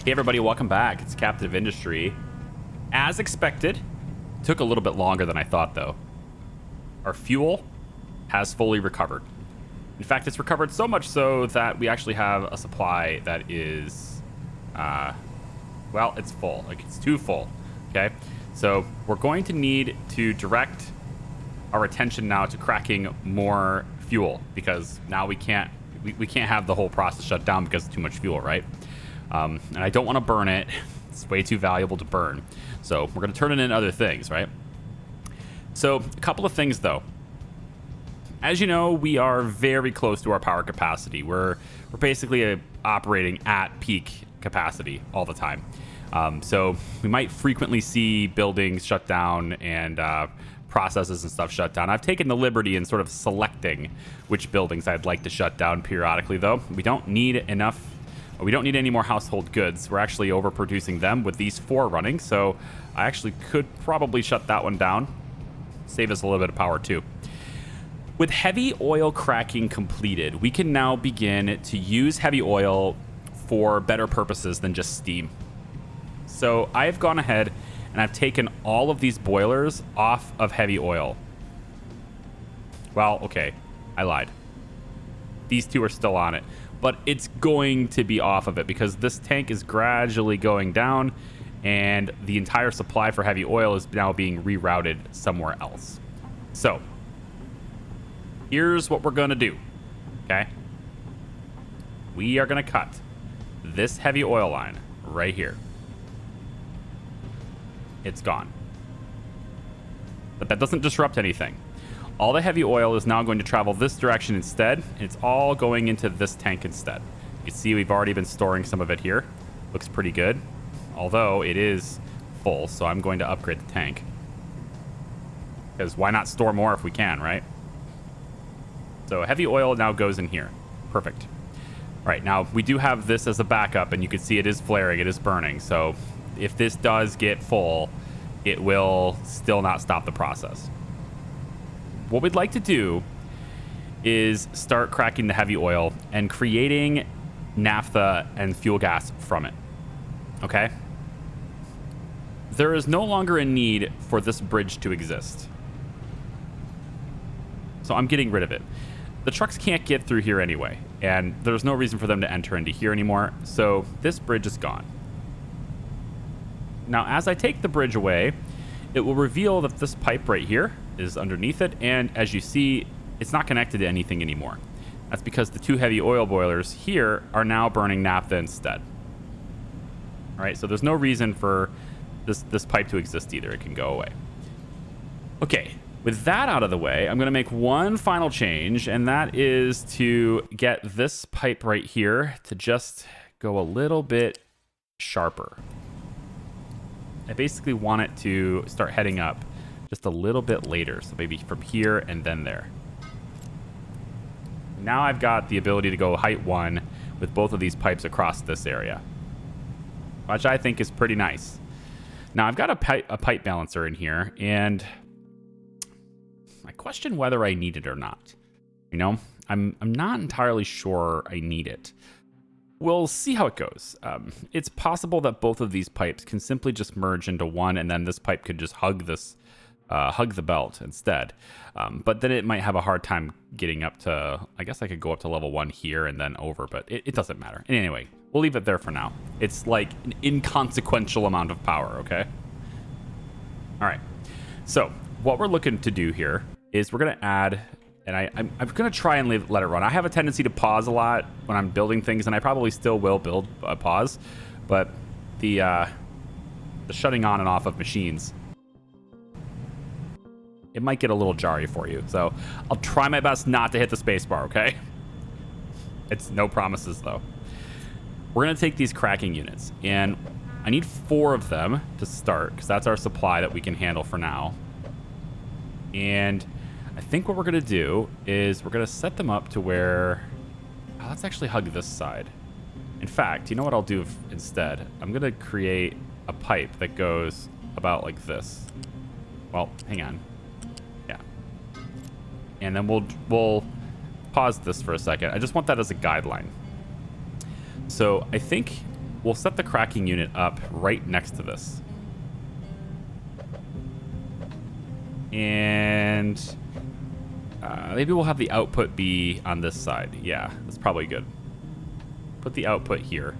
Hey everybody, welcome back. It's Captive Industry. As expected, took a little bit longer than I thought though. Our fuel has fully recovered. In fact, it's recovered so much so that we actually have a supply that is, well, it's full. Like, it's too full, okay? So we're going to need to direct our attention now to cracking more fuel because now we can't have the whole process shut down because of too much fuel, right? And I don't want to burn it. It's way too valuable to burn. So we're going to turn it into other things, right? So a couple of things, though. As you know, we are very close to our power capacity. We're basically operating at peak capacity all the time. So we might frequently see buildings shut down and processes and stuff shut down. I've taken the liberty in sort of selecting which buildings I'd like to shut down periodically, though. We don't need any more household goods. We're actually overproducing them with these 4 running, so I actually could probably shut that one down. Save us a little bit of power, too. With heavy oil cracking completed, we can now begin to use heavy oil for better purposes than just steam. So I've gone ahead and I've taken all of these boilers off of heavy oil. Well, okay, I lied. These 2 are still on it. But it's going to be off of it because this tank is gradually going down and the entire supply for heavy oil is now being rerouted somewhere else. So here's what we're going to do, okay? We are going to cut this heavy oil line right here. It's gone. But that doesn't disrupt anything. All the heavy oil is now going to travel this direction instead. It's all going into this tank instead. You can see we've already been storing some of it here. Looks pretty good. Although it is full, so I'm going to upgrade the tank. Because why not store more if we can, right? So heavy oil now goes in here. Perfect. All right, now we do have this as a backup, and you can see it is flaring, it is burning. So if this does get full, it will still not stop the process. What we'd like to do is start cracking the heavy oil and creating naphtha and fuel gas from it. Okay? There is no longer a need for this bridge to exist. So I'm getting rid of it. The trucks can't get through here anyway, and there's no reason for them to enter into here anymore, so this bridge is gone. Now, as I take the bridge away, it will reveal that this pipe right here is underneath it, and as you see, it's not connected to anything anymore. That's because the 2 heavy oil boilers here are now burning naphtha instead. All right, so there's no reason for this pipe to exist either. It can go away. Okay, with that out of the way, I'm going to make one final change, and that is to get this pipe right here to just go a little bit sharper. I basically want it to start heading up just a little bit later. So maybe from here and then there. Now I've got the ability to go height 1 with both of these pipes across this area, which I think is pretty nice. Now I've got a pipe balancer in here, and I question whether I need it or not. You know, I'm not entirely sure I need it. We'll see how it goes. It's possible that both of these pipes can simply just merge into one, and then this pipe could just hug the belt instead. But then it might have a hard time getting up to, I guess I could go up to level 1 here and then over, but it doesn't matter. And anyway, we'll leave it there for now. It's like an inconsequential amount of power, okay? All right. So what we're looking to do here is we're going to add... And I'm going to try and let it run. I have a tendency to pause a lot when I'm building things, and I probably still will build a pause. But the shutting on and off of machines, it might get a little jarry for you. So I'll try my best not to hit the spacebar, okay? It's no promises, though. We're going to take these cracking units, and I need 4 of them to start, because that's our supply that we can handle for now. And I think what we're going to do is we're going to set them up to where... Oh, let's actually hug this side. In fact, you know what I'll do instead? I'm going to create a pipe that goes about like this. Well, hang on. Yeah. And then we'll pause this for a second. I just want that as a guideline. So I think we'll set the cracking unit up right next to this. And maybe we'll have the output be on this side. Yeah, that's probably good. Put the output here.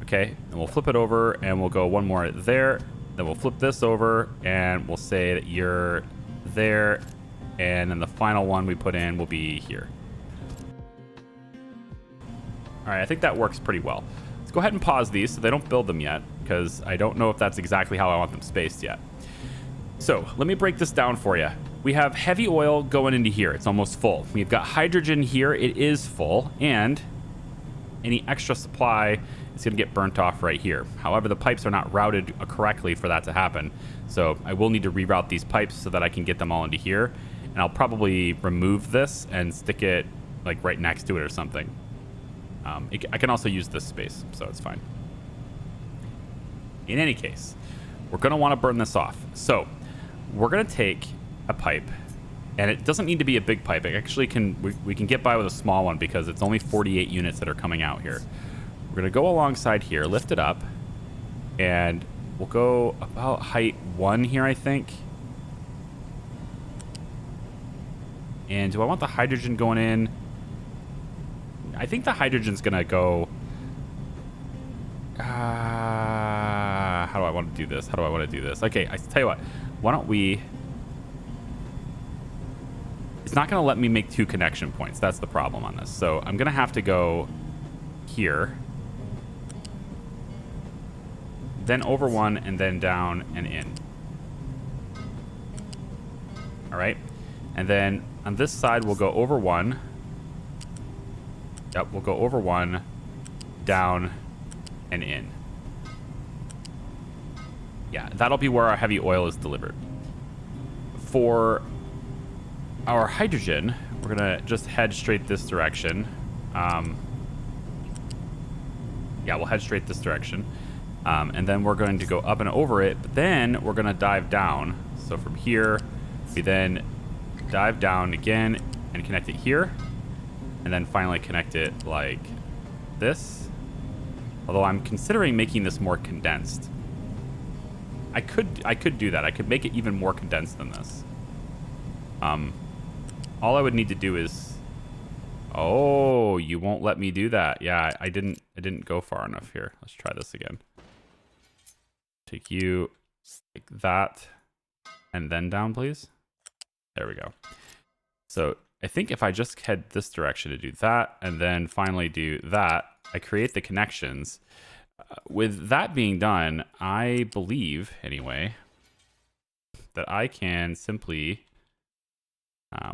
Okay, and we'll flip it over and we'll go one more there. Then we'll flip this over and we'll say that you're there. And then the final one we put in will be here. All right, I think that works pretty well. Let's go ahead and pause these so they don't build them yet, because I don't know if that's exactly how I want them spaced yet. So let me break this down for you. We have heavy oil going into here. It's almost full. We've got hydrogen here. It is full. And any extra supply is going to get burnt off right here. However, the pipes are not routed correctly for that to happen. So I will need to reroute these pipes so that I can get them all into here. And I'll probably remove this and stick it like right next to it or something. I can also use this space, so it's fine. In any case, we're going to want to burn this off. So we're going to take a pipe, and it doesn't need to be a big pipe. It actually we can get by with a small one because it's only 48 units that are coming out here. We're going to go alongside here, lift it up, and we'll go about height 1 here, I think. And do I want the hydrogen going in? I think the hydrogen's going to go... how do I want to do this? How do I want to do this? Okay, I tell you what. Why don't we... It's not going to let me make 2 connection points. That's the problem on this. So I'm going to have to go here. Then over 1 and then down and in. All right. And then on this side, we'll go over 1. Yep, we'll go over 1, down, and in. Yeah, that'll be where our heavy oil is delivered. For our hydrogen, we're going to just head straight this direction. Yeah, we'll head straight this direction. And then we're going to go up and over it, but then we're going to dive down. So from here, we then dive down again and connect it here. And then finally connect it like this. Although I'm considering making this more condensed. I could do that. I could make it even more condensed than this. All I would need to do is... Oh, you won't let me do that. Yeah, I didn't go far enough here. Let's try this again. Take you like that. And then down, please. There we go. So I think if I just head this direction to do that, and then finally do that, I create the connections. With that being done, I believe, anyway, that I can simply...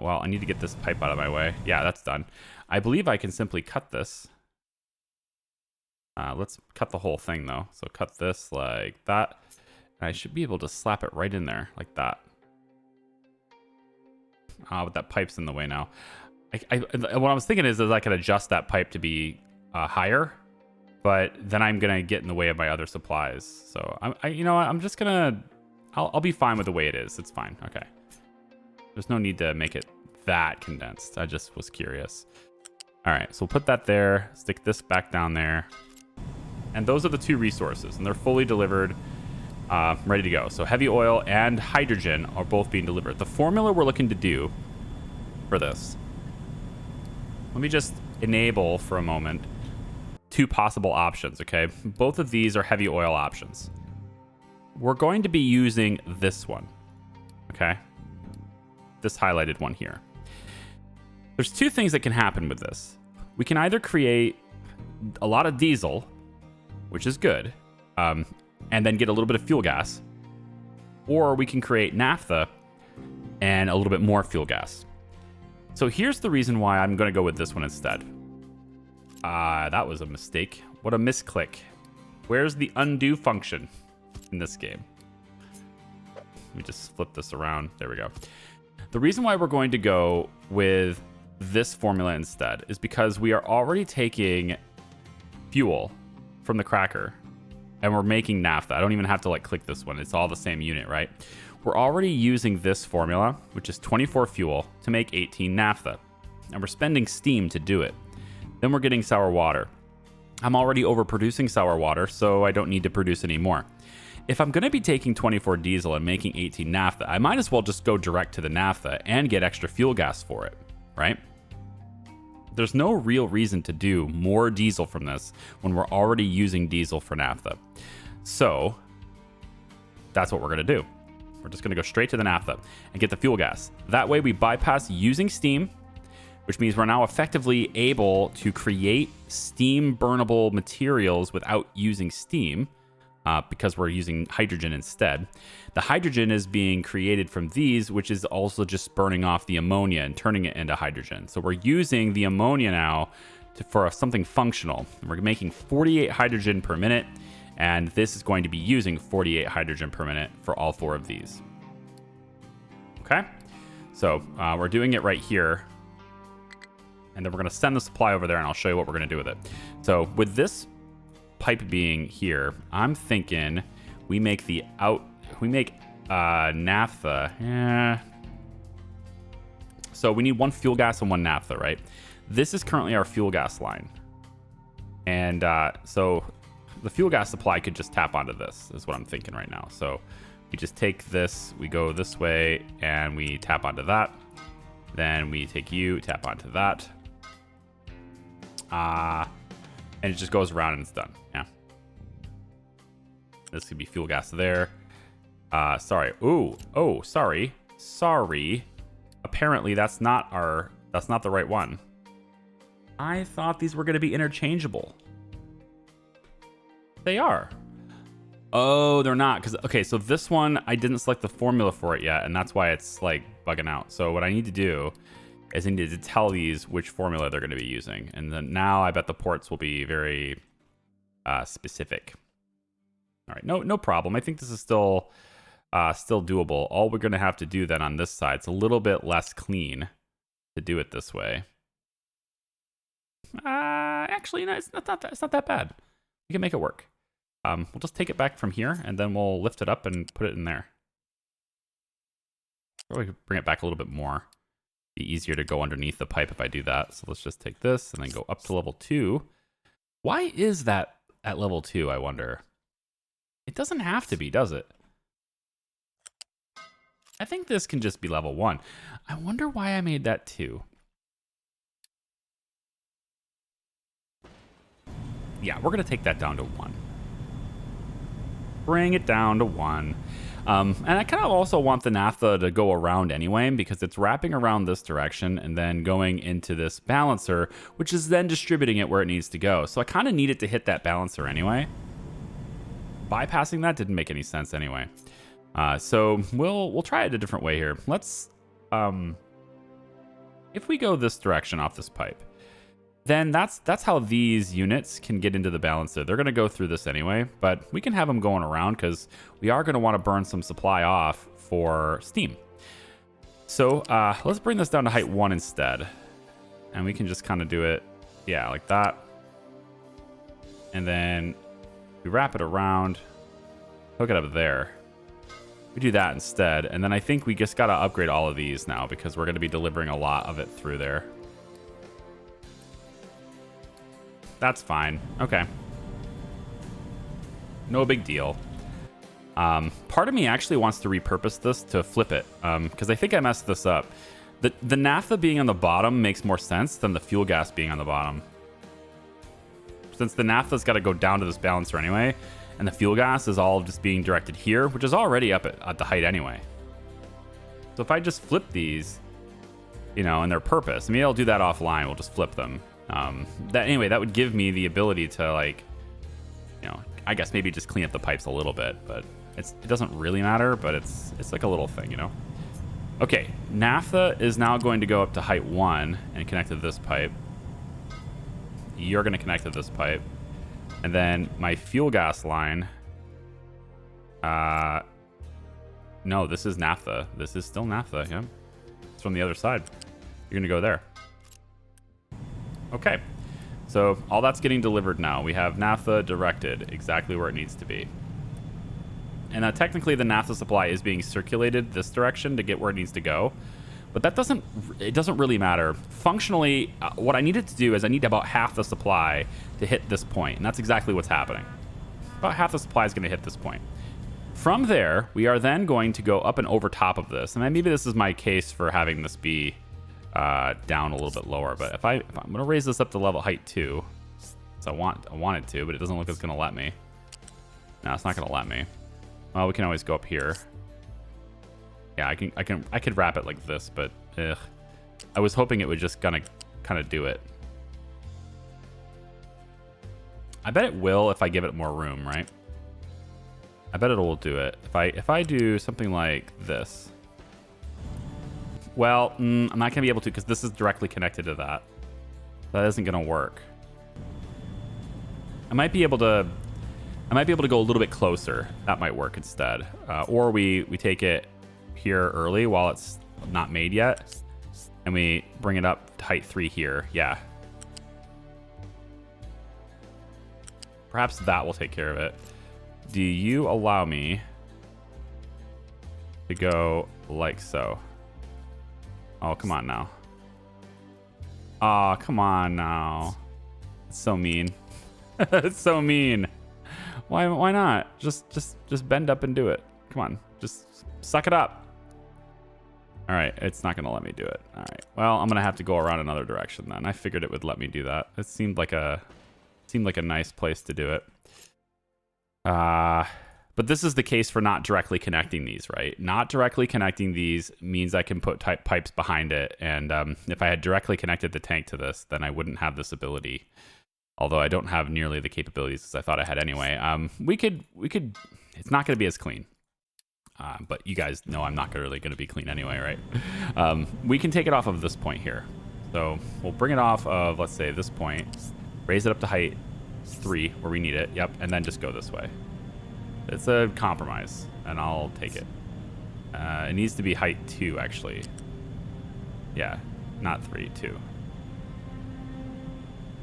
well, I need to get this pipe out of my way. Yeah, that's done. I believe I can simply cut this. Let's cut the whole thing, though. So cut this like that. And I should be able to slap it right in there, like that. But that pipe's in the way now. What I was thinking is I could adjust that pipe to be higher, but then I'm gonna get in the way of my other supplies. So you know what? I'm just gonna. I'll be fine with the way it is. It's fine. Okay. There's no need to make it that condensed. I just was curious. All right, so we'll put that there. Stick this back down there, and those are the 2 resources, and they're fully delivered. Ready to go. So heavy oil and hydrogen are both being delivered. The formula we're looking to do for this. Let me just enable for a moment 2 possible options, okay? Both of these are heavy oil options. We're going to be using this one, okay? This highlighted one here. There's 2 things that can happen with this. We can either create a lot of diesel, which is good, and then get a little bit of fuel gas, or we can create naphtha and a little bit more fuel gas. So here's the reason why I'm going to go with this one instead. That was a mistake. What a misclick. Where's the undo function in this game? Let me just flip this around. There we go. The reason why we're going to go with this formula instead is because we are already taking fuel from the cracker and we're making naphtha. I don't even have to like click this one. It's all the same unit, right? We're already using this formula, which is 24 fuel, to make 18 naphtha. And we're spending steam to do it. Then we're getting sour water. I'm already overproducing sour water, so I don't need to produce any more. If I'm going to be taking 24 diesel and making 18 naphtha, I might as well just go direct to the naphtha and get extra fuel gas for it, right? There's no real reason to do more diesel from this when we're already using diesel for naphtha. So that's what we're going to do. We're just going to go straight to the naphtha and get the fuel gas. That way we bypass using steam, which means we're now effectively able to create steam burnable materials without using steam because we're using hydrogen instead. The hydrogen is being created from these, which is also just burning off the ammonia and turning it into hydrogen. So we're using the ammonia now for something functional. We're making 48 hydrogen per minute, and this is going to be using 48 hydrogen per minute for all 4 of these. Okay, so we're doing it right here. And then we're going to send the supply over there, and I'll show you what we're going to do with it. So with this pipe being here, I'm thinking we make naphtha. Yeah. So we need 1 fuel gas and 1 naphtha, right? This is currently our fuel gas line. And so the fuel gas supply could just tap onto this, is what I'm thinking right now. So we just take this, we go this way, and we tap onto that. Then we take you, tap onto that. And it just goes around and it's done. Yeah. This could be fuel gas there. Sorry. Oh, sorry. Apparently that's not the right one. I thought these were going to be interchangeable. They are. Oh, they're not. Okay, so this one, I didn't select the formula for it yet, and that's why it's like bugging out. So what I need to do is I need to tell these which formula they're going to be using. And then now I bet the ports will be very specific. All right, no problem. I think this is still doable. All we're going to have to do then on this side, it's a little bit less clean to do it this way. Actually, no, it's not that bad. We can make it work. We'll just take it back from here, and then we'll lift it up and put it in there. Probably bring it back a little bit more. Be easier to go underneath the pipe if I do that. So let's just take this and then go up to level 2. Why is that at level 2, I wonder? It doesn't have to be, does it? I think this can just be level 1. I wonder why I made that 2. Yeah, we're going to take that down to 1. Bring it down to 1. And I kind of also want the naphtha to go around anyway, because it's wrapping around this direction and then going into this balancer, which is then distributing it where it needs to go. So I kind of need it to hit that balancer anyway. Bypassing that didn't make any sense anyway. So we'll try it a different way here. Let's, if we go this direction off this pipe, then that's how these units can get into the balancer. They're going to go through this anyway, but we can have them going around because we are going to want to burn some supply off for steam. So let's bring this down to height 1 instead. And we can just kind of do it, yeah, like that. And then we wrap it around, hook it up there. We do that instead. And then I think we just got to upgrade all of these now because we're going to be delivering a lot of it through there. That's fine. Okay. No big deal. Part of me actually wants to repurpose this to flip it, because I think I messed this up. The naphtha being on the bottom makes more sense than the fuel gas being on the bottom. Since the naphtha's got to go down to this balancer anyway, and the fuel gas is all just being directed here, which is already up at the height anyway. So if I just flip these, you know, and their purpose, maybe I'll do that offline. We'll just flip them. That would give me the ability to, like, you know, I guess maybe just clean up the pipes a little bit, but it doesn't really matter, but it's like a little thing, you know. Okay, naphtha is now going to go up to height 1 and connect to this pipe. You're going to connect to this pipe, and then my fuel gas line. No, this is naphtha. This is still naphtha. Yeah, it's from the other side. You're going to go there. Okay, so all that's getting delivered now. We have naphtha directed exactly where it needs to be. And technically the naphtha supply is being circulated this direction to get where it needs to go. But it doesn't really matter. Functionally, what I needed to do is I need about half the supply to hit this point, and that's exactly what's happening. About half the supply is going to hit this point. From there, we are then going to go up and over top of this, and then maybe this is my case for having this be down a little bit lower. But if I'm going to raise this up to level height 2, so I want it to, but it doesn't look like it's going to let me. No, it's not going to let me. Well, we can always go up here. Yeah, I could wrap it like this, but ugh. I was hoping it would just kind of do it. I bet it will if I give it more room, right? I bet it will do it. If I do something like this. Well, I'm not gonna be able to because this is directly connected to that. That isn't gonna work. I might be able to go a little bit closer. That might work instead. Or we take it here early while it's not made yet, and we bring it up to height 3 here. Yeah. Perhaps that will take care of it. Do you allow me to go like so? Oh, come on now. Oh, come on now. It's so mean. It's so mean. Why not? Just bend up and do it. Come on. Just suck it up. All right, it's not gonna let me do it. All right, well, I'm gonna have to go around another direction then. I figured it would let me do that. It seemed like a nice place to do it. But this is the case for not directly connecting these, right? Not directly connecting these means I can put pipes behind it, and if I had directly connected the tank to this, then I wouldn't have this ability. Although I don't have nearly the capabilities as I thought I had anyway. We could. It's not gonna be as clean. But you guys know I'm not really going to be clean anyway, right? We can take it off of this point here. So we'll bring it off of, let's say, this point, raise it up to height 3 where we need it. Yep, and then just go this way. It's a compromise, and I'll take it. It needs to be height 2, actually. Yeah, not 3, 2.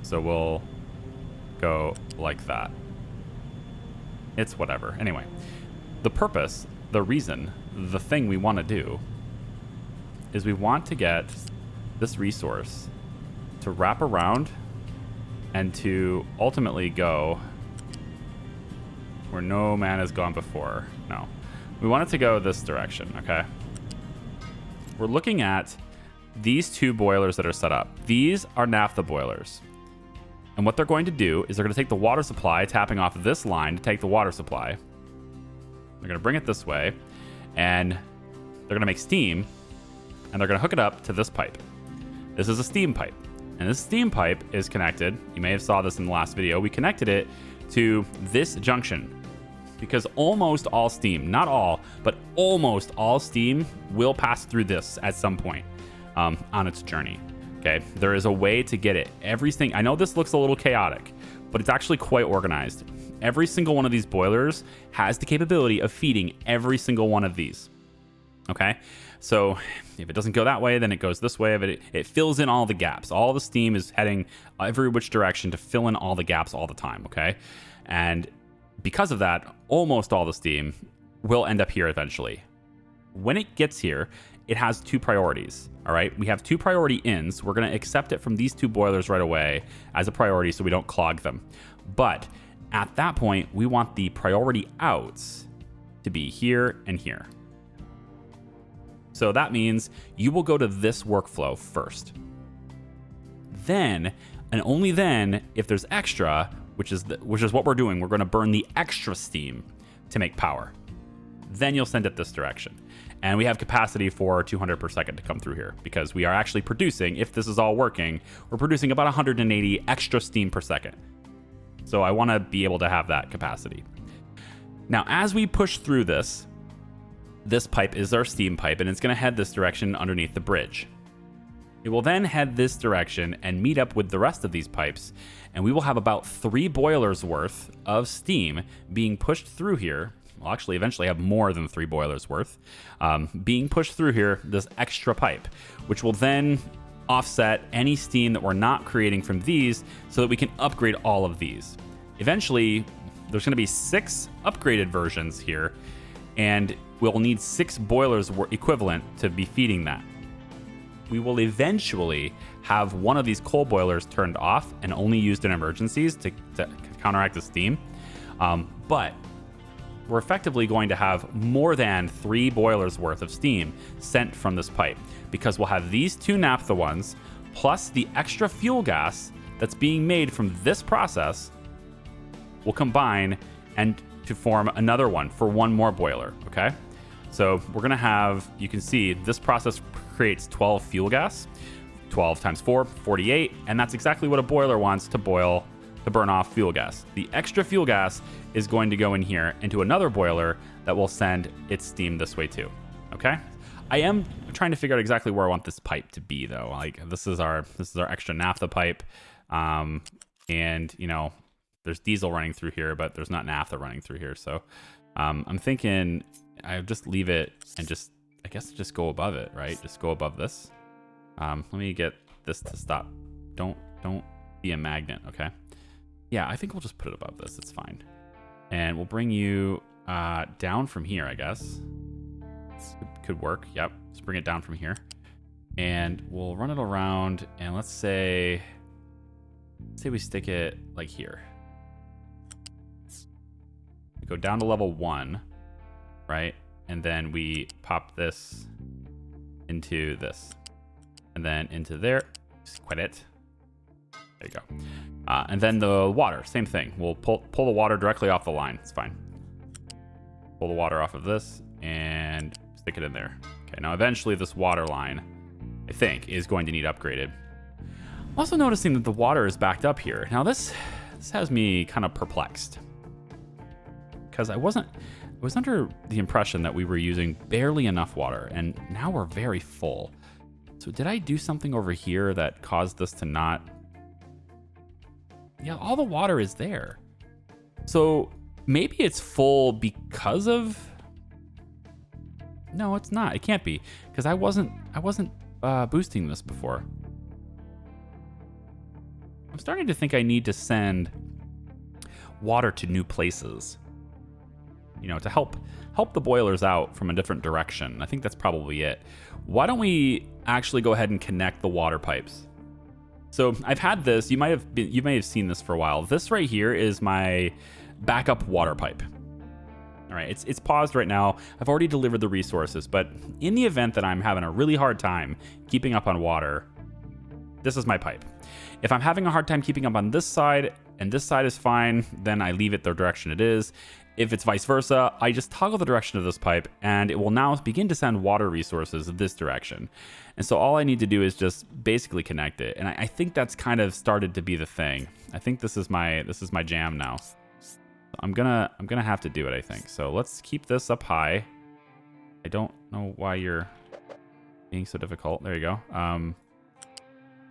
So we'll go like that. It's whatever. Anyway, the reason, the thing we want to do is we want to get this resource to wrap around and to ultimately go where no man has gone before. No. We want it to go this direction, okay? We're looking at these 2 boilers that are set up. These are naphtha boilers. And what they're going to do is they're going to take the water supply, tapping off this line to take the water supply. They're going to bring it this way, and they're going to make steam, and they're going to hook it up to this pipe. This is a steam pipe, and this steam pipe is connected. You may have saw this in the last video. We connected it to this junction because almost all steam, not all, but almost all steam will pass through this at some point on its journey. Okay, there is a way to get it. Everything. I know this looks a little chaotic, but it's actually quite organized. Every single one of these boilers has the capability of feeding every single one of these. Okay, so if it doesn't go that way, then it goes this way. It fills in all the gaps. All the steam is heading every which direction to fill in all the gaps all the time. Okay, and because of that, almost all the steam will end up here eventually. When it gets here, it has 2 priorities. All right, we have 2 priority ins. We're going to accept it from these 2 boilers right away as a priority so we don't clog them. But at that point, we want the priority outs to be here and here. So that means you will go to this workflow first. Then, and only then, if there's extra, which is what we're doing, we're going to burn the extra steam to make power. Then you'll send it this direction. And we have capacity for 200 per second to come through here because we are actually producing, if this is all working, we're producing about 180 extra steam per second. So I want to be able to have that capacity. Now, as we push through this pipe is our steam pipe, and it's going to head this direction underneath the bridge. It will then head this direction and meet up with the rest of these pipes, and we will have about 3 boilers worth of steam being pushed through here. We'll actually eventually have more than 3 boilers worth being pushed through here, this extra pipe, which will then offset any steam that we're not creating from these so that we can upgrade all of these. Eventually, there's going to be 6 upgraded versions here, and we'll need 6 boilers equivalent to be feeding that. we will eventually have one of these coal boilers turned off and only used in emergencies to counteract the steam. But we're effectively going to have more than 3 boilers worth of steam sent from this pipe, because we'll have these 2 naphtha ones plus the extra fuel gas that's being made from this process will combine and to form another one for one more boiler. Okay, so we're gonna have, you can see this process creates 12 fuel gas. 12 times 4, 48, and that's exactly what a boiler wants to boil, to burn off fuel gas. The extra fuel gas is going to go in here into another boiler that will send its steam this way too. Okay, I am trying to figure out exactly where I want this pipe to be though. Like this is our extra naphtha pipe, and you know there's diesel running through here, but there's not naphtha running through here. So I'm thinking I just leave it and just, I guess just go above it, right? Just go above this. Let me get this to stop. Don't be a magnet, okay? Yeah, I think we'll just put it above this. It's fine. And we'll bring you down from here, I guess. Could work. Yep. Let's bring it down from here. And we'll run it around, and let's say we stick it like here. We go down to level 1, right? And then we pop this into this. And then into there. Just quit it. There you go. And then the water, same thing. We'll pull the water directly off the line. It's fine. Pull the water off of this and stick it in there. Okay, now eventually this water line, I think, is going to need upgraded. I'm also noticing that the water is backed up here. Now this has me kind of perplexed, because I was under the impression that we were using barely enough water, and now we're very full. So did I do something over here that caused this to not? Yeah, all the water is there. So maybe it's full because of... No, it's not. It can't be, because I wasn't boosting this before. I'm starting to think I need to send water to new places, you know, to help the boilers out from a different direction. I think that's probably it. Why don't we actually go ahead and connect the water pipes? So I've had this, you may have seen this for a while. This right here is my backup water pipe. All right, it's paused right now. I've already delivered the resources, but in the event that I'm having a really hard time keeping up on water, this is my pipe. If I'm having a hard time keeping up on this side and this side is fine, then I leave it the direction it is. If it's vice versa, I just toggle the direction of this pipe and it will now begin to send water resources this direction. And so all I need to do is just basically connect it. And I think that's kind of started to be the thing. I think this is my jam now. I'm gonna have to do it, I think. So let's keep this up high. I don't know why you're being so difficult. There you go.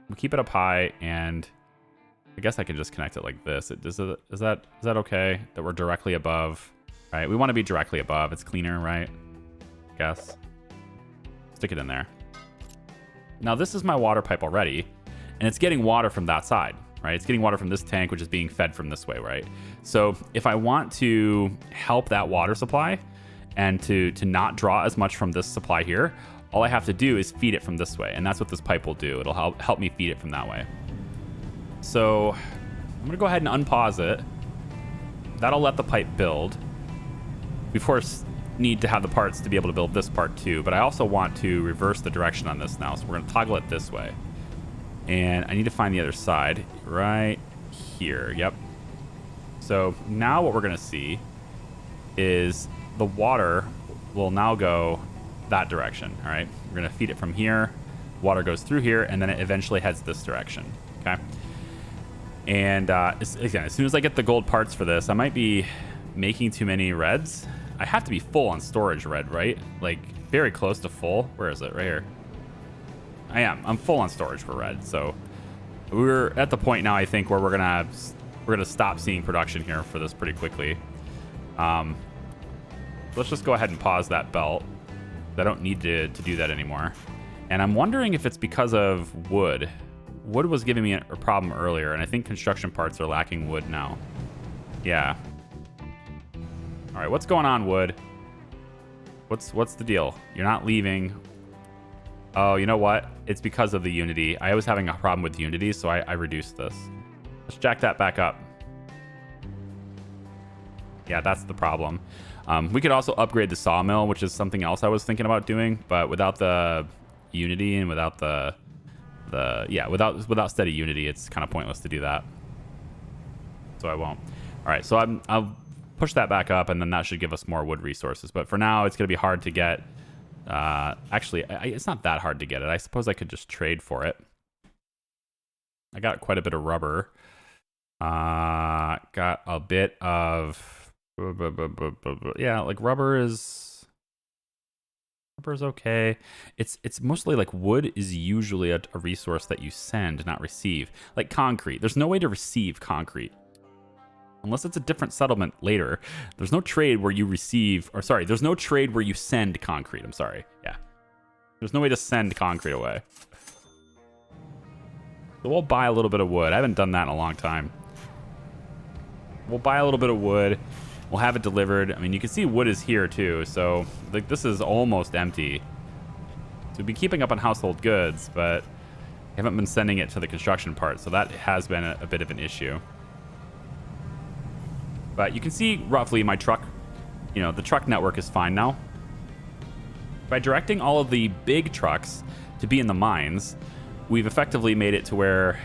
We'll keep it up high, and I guess I can just connect it like this. Is that okay that we're directly above? Right, we want to be directly above. It's cleaner, right? I guess. Stick it in there. Now this is my water pipe already, and it's getting water from that side, right? It's getting water from this tank, which is being fed from this way, right? So if I want to help that water supply and to not draw as much from this supply here, all I have to do is feed it from this way, and that's what this pipe will do. It'll help me feed it from that way. So I'm gonna go ahead and unpause it. That'll let the pipe build. We of course need to have the parts to be able to build this part too, but I also want to reverse the direction on this now. So we're gonna toggle it this way. And I need to find the other side right here. Yep. So now what we're gonna see is the water will now go that direction. All right, we're gonna feed it from here. Water goes through here, and then it eventually heads this direction. Okay. And again, as soon as I get the gold parts for this, I might be making too many reds. I have to be full on storage red, right? Like very close to full. Where is it? Right here. I am. I'm full on storage for red. So we're at the point now, I think, where we're gonna stop seeing production here for this pretty quickly. Let's just go ahead and pause that belt. I don't need to do that anymore. And I'm wondering if it's because of wood. Wood was giving me a problem earlier, and I think construction parts are lacking wood now. Yeah. All right, what's going on, wood? What's the deal? You're not leaving. Oh, you know what? It's because of the Unity. I was having a problem with Unity, so I reduced this. Let's jack that back up. Yeah, that's the problem. We could also upgrade the sawmill, which is something else I was thinking about doing, but without the Unity and without without steady Unity, it's kind of pointless to do that. So I won't. All right, so I'll push that back up, and then that should give us more wood resources. But for now, it's going to be hard to get. Actually, it's not that hard to get it. I suppose I could just trade for it. I got quite a bit of rubber. Got a bit of. Yeah, like rubber is okay. It's mostly like wood is usually a resource that you send, not receive. Like concrete. There's no way to receive concrete. Unless it's a different settlement later. There's no trade where you receive, or sorry, there's no trade where you send concrete. I'm sorry. Yeah. There's no way to send concrete away. So we'll buy a little bit of wood. I haven't done that in a long time. We'll buy a little bit of wood. We'll have it delivered. I mean, you can see wood is here too. So like this is almost empty. So we've been keeping up on household goods, but haven't been sending it to the construction part. So that has been a bit of an issue. But you can see roughly my truck, the truck network is fine now. By directing all of the big trucks to be in the mines, we've effectively made it to where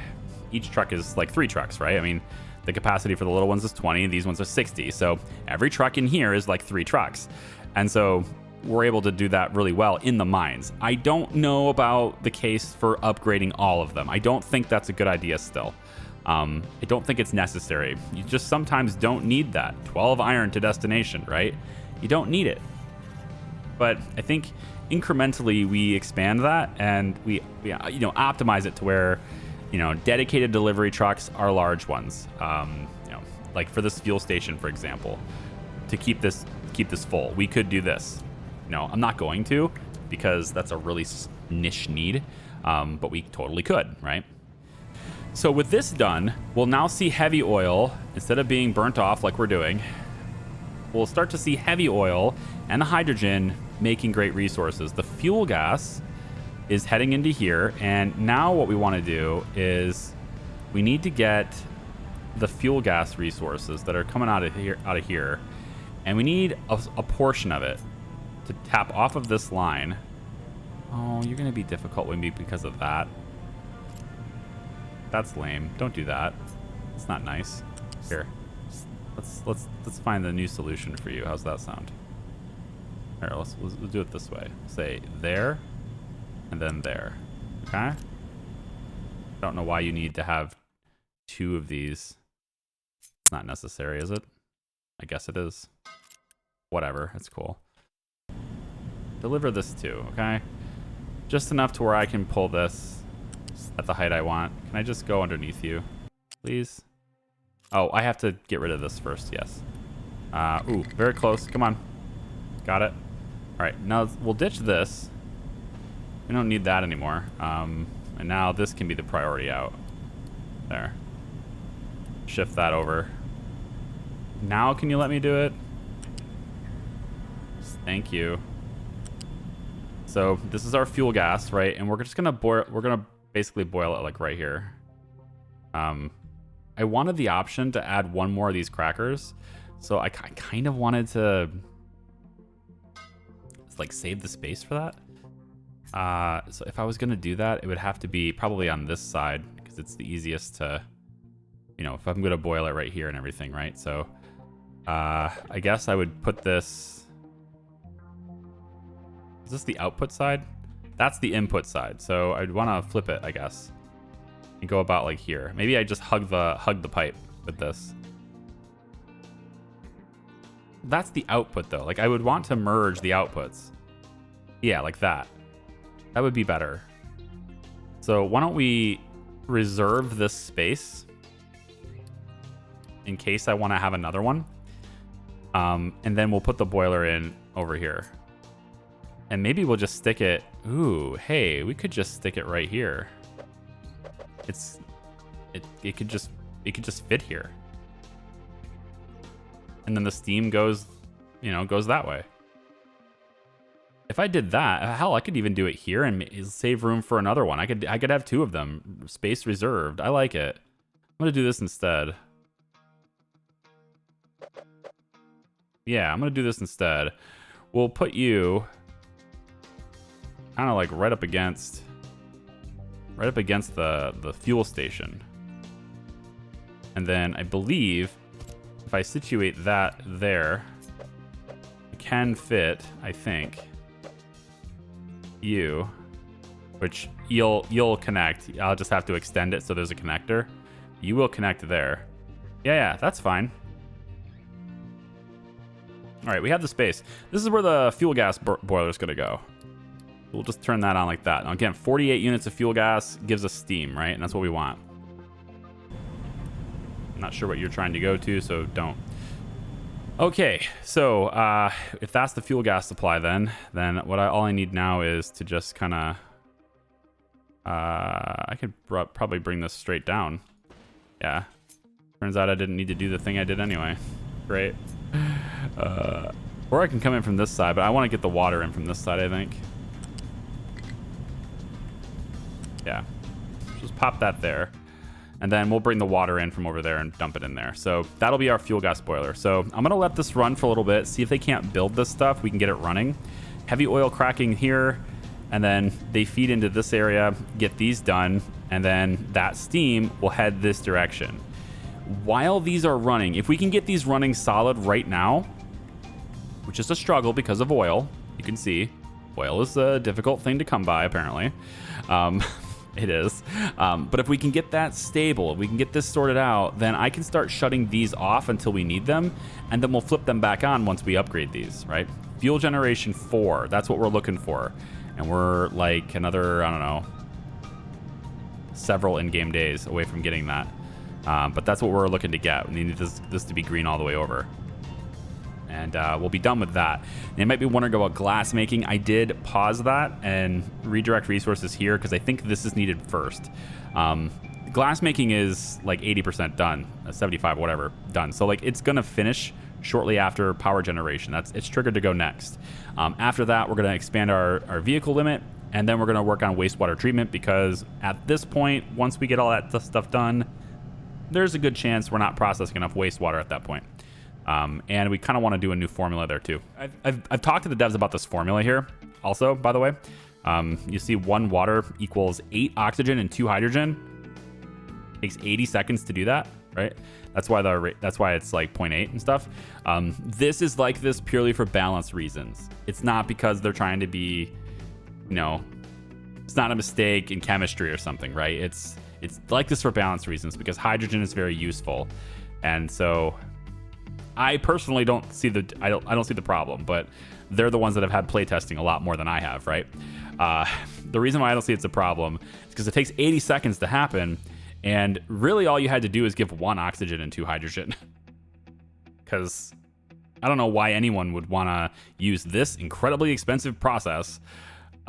each truck is like 3 trucks, right? I mean, the capacity for the little ones is 20, these ones are 60. So every truck in here is like 3 trucks. And so we're able to do that really well in the mines. I don't know about the case for upgrading all of them. I don't think that's a good idea still. I don't think it's necessary. You just sometimes don't need that. 12 iron to destination, right? You don't need it. But I think incrementally we expand that and we optimize it to where, dedicated delivery trucks are large ones. Like for this fuel station, for example, to keep this full, we could do this. I'm not going to because that's a really niche need, but we totally could, right? So with this done, we'll now see heavy oil, instead of being burnt off like we're doing, we'll start to see heavy oil and the hydrogen making great resources. The fuel gas is heading into here, and now what we want to do is we need to get the fuel gas resources that are coming out of here, and we need a portion of it to tap off of this line. Oh, you're going to be difficult with me because of that. That's lame. Don't do that. It's not nice. Here. Let's find the new solution for you. How's that sound? Here, let's do it this way. Say there and then there. Okay? Don't know why you need to have 2 of these. It's not necessary, is it? I guess it is. Whatever. It's cool. Deliver this too, okay? Just enough to where I can pull this at the height I want. Can I just go underneath you, please? Oh, I have to get rid of this first, yes. Ooh, very close. Come on. Got it. All right, now we'll ditch this. We don't need that anymore. And now this can be the priority out. There. Shift that over. Now can you let me do it? Thank you. So this is our fuel gas, right? And we're just gonna boil. We're gonna basically boil it like right here. I wanted the option to add 1 more of these crackers, so I kind of wanted to like save the space for that. So if I was gonna do that, it would have to be probably on this side because it's the easiest to, if I'm gonna boil it right here and everything, right? So I guess I would put this. Is this the output side? That's the input side. So I'd want to flip it, I guess, and go about like here. Maybe I just hug the pipe with this. That's the output though. Like I would want to merge the outputs. Yeah, like that. That would be better. So why don't we reserve this space in case I want to have another one. And then we'll put the boiler in over here. And maybe we'll just stick it. Ooh, hey, we could just stick it right here. It could just fit here. And then the steam goes that way. If I did that, hell, I could even do it here and save room for another one. I could have 2 of them. Space reserved. I like it. I'm going to do this instead. Yeah, I'm going to do this instead. We'll put you kind of like right up against the fuel station. And then I believe if I situate that there, it can fit, I think, you, which you'll connect. I'll just have to extend it so there's a connector. You will connect there. Yeah, that's fine. All right, we have the space. This is where the fuel gas boiler is going to go. We'll just turn that on like that. Now, again, 48 units of fuel gas gives us steam, right? And that's what we want. I'm not sure what you're trying to go to, so don't. Okay, so if that's the fuel gas supply, then all I need now is to just kind of I could probably bring this straight down. Yeah. Turns out I didn't need to do the thing I did anyway. Great. Or I can come in from this side, but I want to get the water in from this side, I think. Yeah. Just pop that there. And then we'll bring the water in from over there and dump it in there. So that'll be our fuel gas boiler. So I'm going to let this run for a little bit, see if they can't build this stuff. We can get it running. Heavy oil cracking here. And then they feed into this area, get these done. And then that steam will head this direction. While these are running, if we can get these running solid right now, which is a struggle because of oil, you can see oil is a difficult thing to come by, apparently. It is. But if we can get that stable, if we can get this sorted out, then I can start shutting these off until we need them, and then we'll flip them back on once we upgrade these, right? Fuel generation 4, that's what we're looking for. And we're like another, I don't know, several in-game days away from getting that. But that's what we're looking to get. We need this to be green all the way over. And we'll be done with that. And you might be wondering about glass making. I did pause that and redirect resources here because I think this is needed first. Glass making is like 80% done, 75, whatever, done. So like it's gonna finish shortly after power generation. It's triggered to go next. After that, we're gonna expand our vehicle limit, and then we're gonna work on wastewater treatment because at this point, once we get all that stuff done, there's a good chance we're not processing enough wastewater at that point. And we kind of want to do a new formula there too. I've talked to the devs about this formula here also, by the way. You see 1 water equals 8 oxygen and 2 hydrogen. Takes 80 seconds to do that, right? That's why it's like 0.8 and stuff. This is like this purely for balance reasons. It's not because they're trying to be, it's not a mistake in chemistry or something, right? It's like this for balance reasons because hydrogen is very useful. And so I personally don't see I don't see the problem, but they're the ones that have had playtesting a lot more than I have, right? The reason why I don't see it's a problem is because it takes 80 seconds to happen, and really all you had to do is give 1 oxygen and 2 hydrogen. Because I don't know why anyone would want to use this incredibly expensive process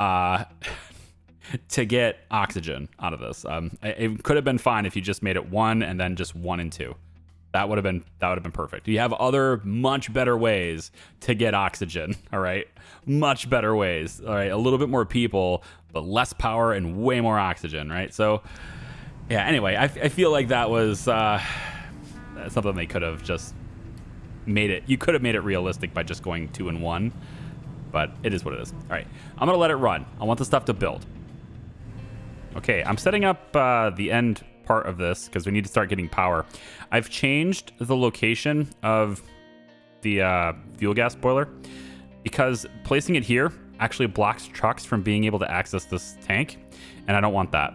to get oxygen out of this. It could have been fine if you just made it 1 and then just 1 and 2. That would have been perfect. You have other much better ways to get oxygen, all right? Much better ways, all right? A little bit more people, but less power and way more oxygen, right? So, yeah, anyway, I feel like that was something they could have just made it. You could have made it realistic by just going 2 and 1, but it is what it is. All right, I'm going to let it run. I want the stuff to build. Okay, I'm setting up the end part of this because we need to start getting power. I've changed the location of the fuel gas boiler because placing it here actually blocks trucks from being able to access this tank, and I don't want that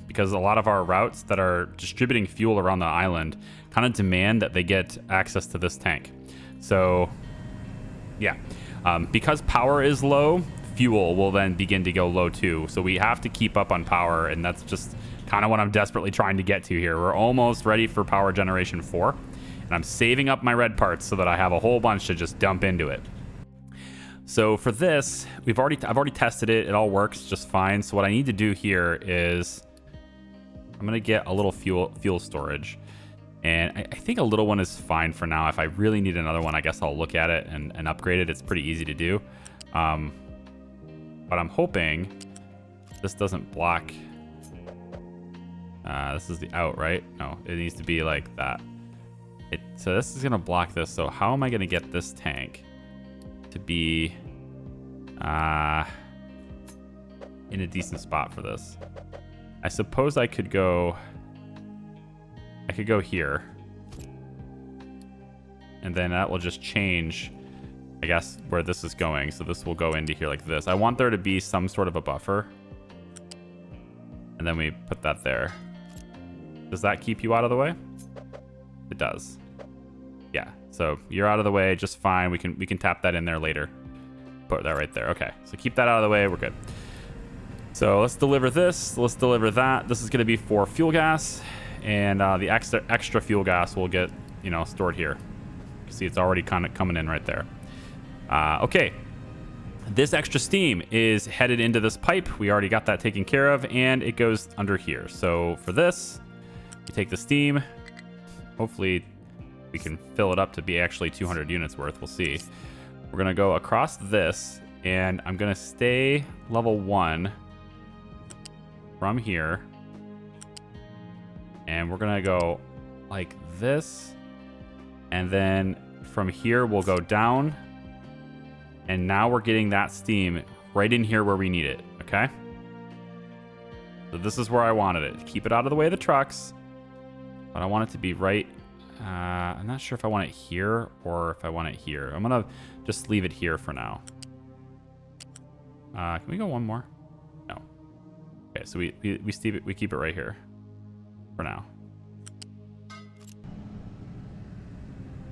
because a lot of our routes that are distributing fuel around the island kind of demand that they get access to this tank. So yeah, because power is low, fuel will then begin to go low too. So we have to keep up on power, and that's just kind of what I'm desperately trying to get to here. We're almost ready for power generation 4, and I'm saving up my red parts so that I have a whole bunch to just dump into it. So for this, I've already tested it. It all works just fine. So what I need to do here is I'm gonna get a little fuel storage, and I think a little one is fine for now. If I really need another one, I guess I'll look at it and upgrade it. It's pretty easy to do. But I'm hoping this doesn't block. This is the out, right? No, it needs to be like that. So this is going to block this. So how am I going to get this tank to be in a decent spot for this? I suppose I could go here. And then that will just change, I guess, where this is going. So this will go into here like this. I want there to be some sort of a buffer. And then we put that there. Does that keep you out of the way? It does. Yeah, so you're out of the way just fine. We can tap that in there later. Put that right there. Okay, so keep that out of the way. We're good. So let's deliver this. Let's deliver that. This is going to be for fuel gas. And the extra fuel gas will get, stored here. See, it's already kind of coming in right there. Okay. This extra steam is headed into this pipe. We already got that taken care of, and it goes under here. So for this, we take the steam. Hopefully, we can fill it up to be actually 200 units worth. We'll see. We're going to go across this, and I'm going to stay level 1 from here. And we're going to go like this. And then from here, we'll go down. And now we're getting that steam right in here where we need it, okay? So this is where I wanted it. Keep it out of the way of the trucks. But I want it to be right... I'm not sure if I want it here or if I want it here. I'm going to just leave it here for now. Can we go one more? No. Okay, so we keep it right here for now.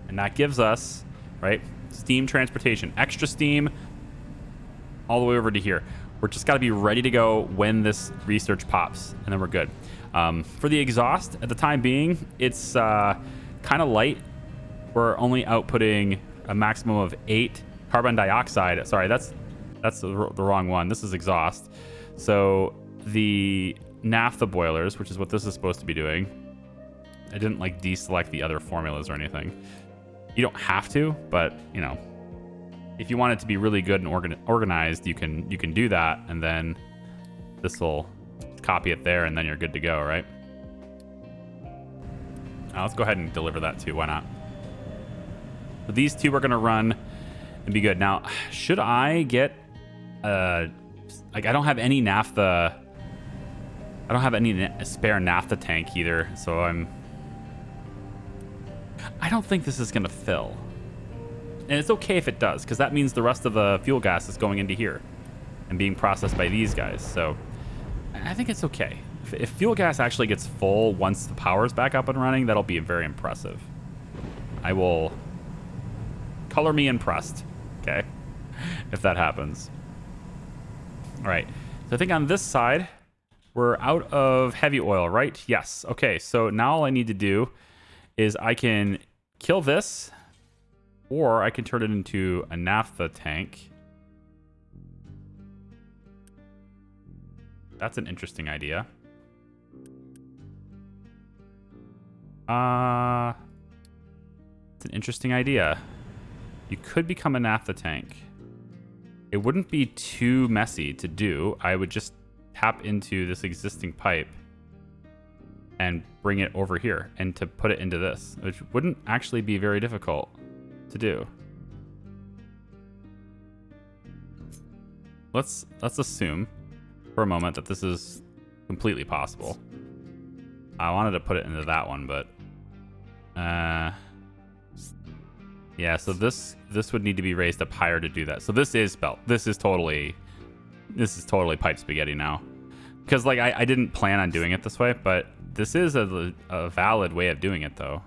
And that gives us, right, steam transportation, extra steam all the way over to here. We're just got to be ready to go when this research pops, and then we're good. For the exhaust, at the time being, it's kind of light. We're only outputting a maximum of 8 carbon dioxide. Sorry, that's the wrong one. This is exhaust. So the naphtha boilers, which is what this is supposed to be doing. I didn't like deselect the other formulas or anything. You don't have to, but if you want it to be really good and organized, you can do that, and then this will copy it there, and then you're good to go, right? Let's go ahead and deliver that too. Why not? So these two are going to run and be good. Now, should I get I don't have any naphtha. I don't have any spare naphtha tank either, so I don't think this is going to fill. And it's okay if it does, because that means the rest of the fuel gas is going into here and being processed by these guys. So I think it's okay. If fuel gas actually gets full once the power's back up and running, that'll be very impressive. I will color me impressed, okay, if that happens. All right, so I think on this side, we're out of heavy oil, right? Yes. Okay, so now all I need to do is I can kill this, or I can turn it into a naphtha tank. That's an interesting idea. It's an interesting idea. You could become a naphtha tank. It wouldn't be too messy to do. I would just tap into this existing pipe and bring it over here and to put it into this, which wouldn't actually be very difficult to do. Let's assume for a moment that this is completely possible. I wanted to put it into that one, but yeah, so this would need to be raised up higher to do that. So this is belt. This is totally pipe spaghetti now. Because like I didn't plan on doing it this way, but this is a valid way of doing it though.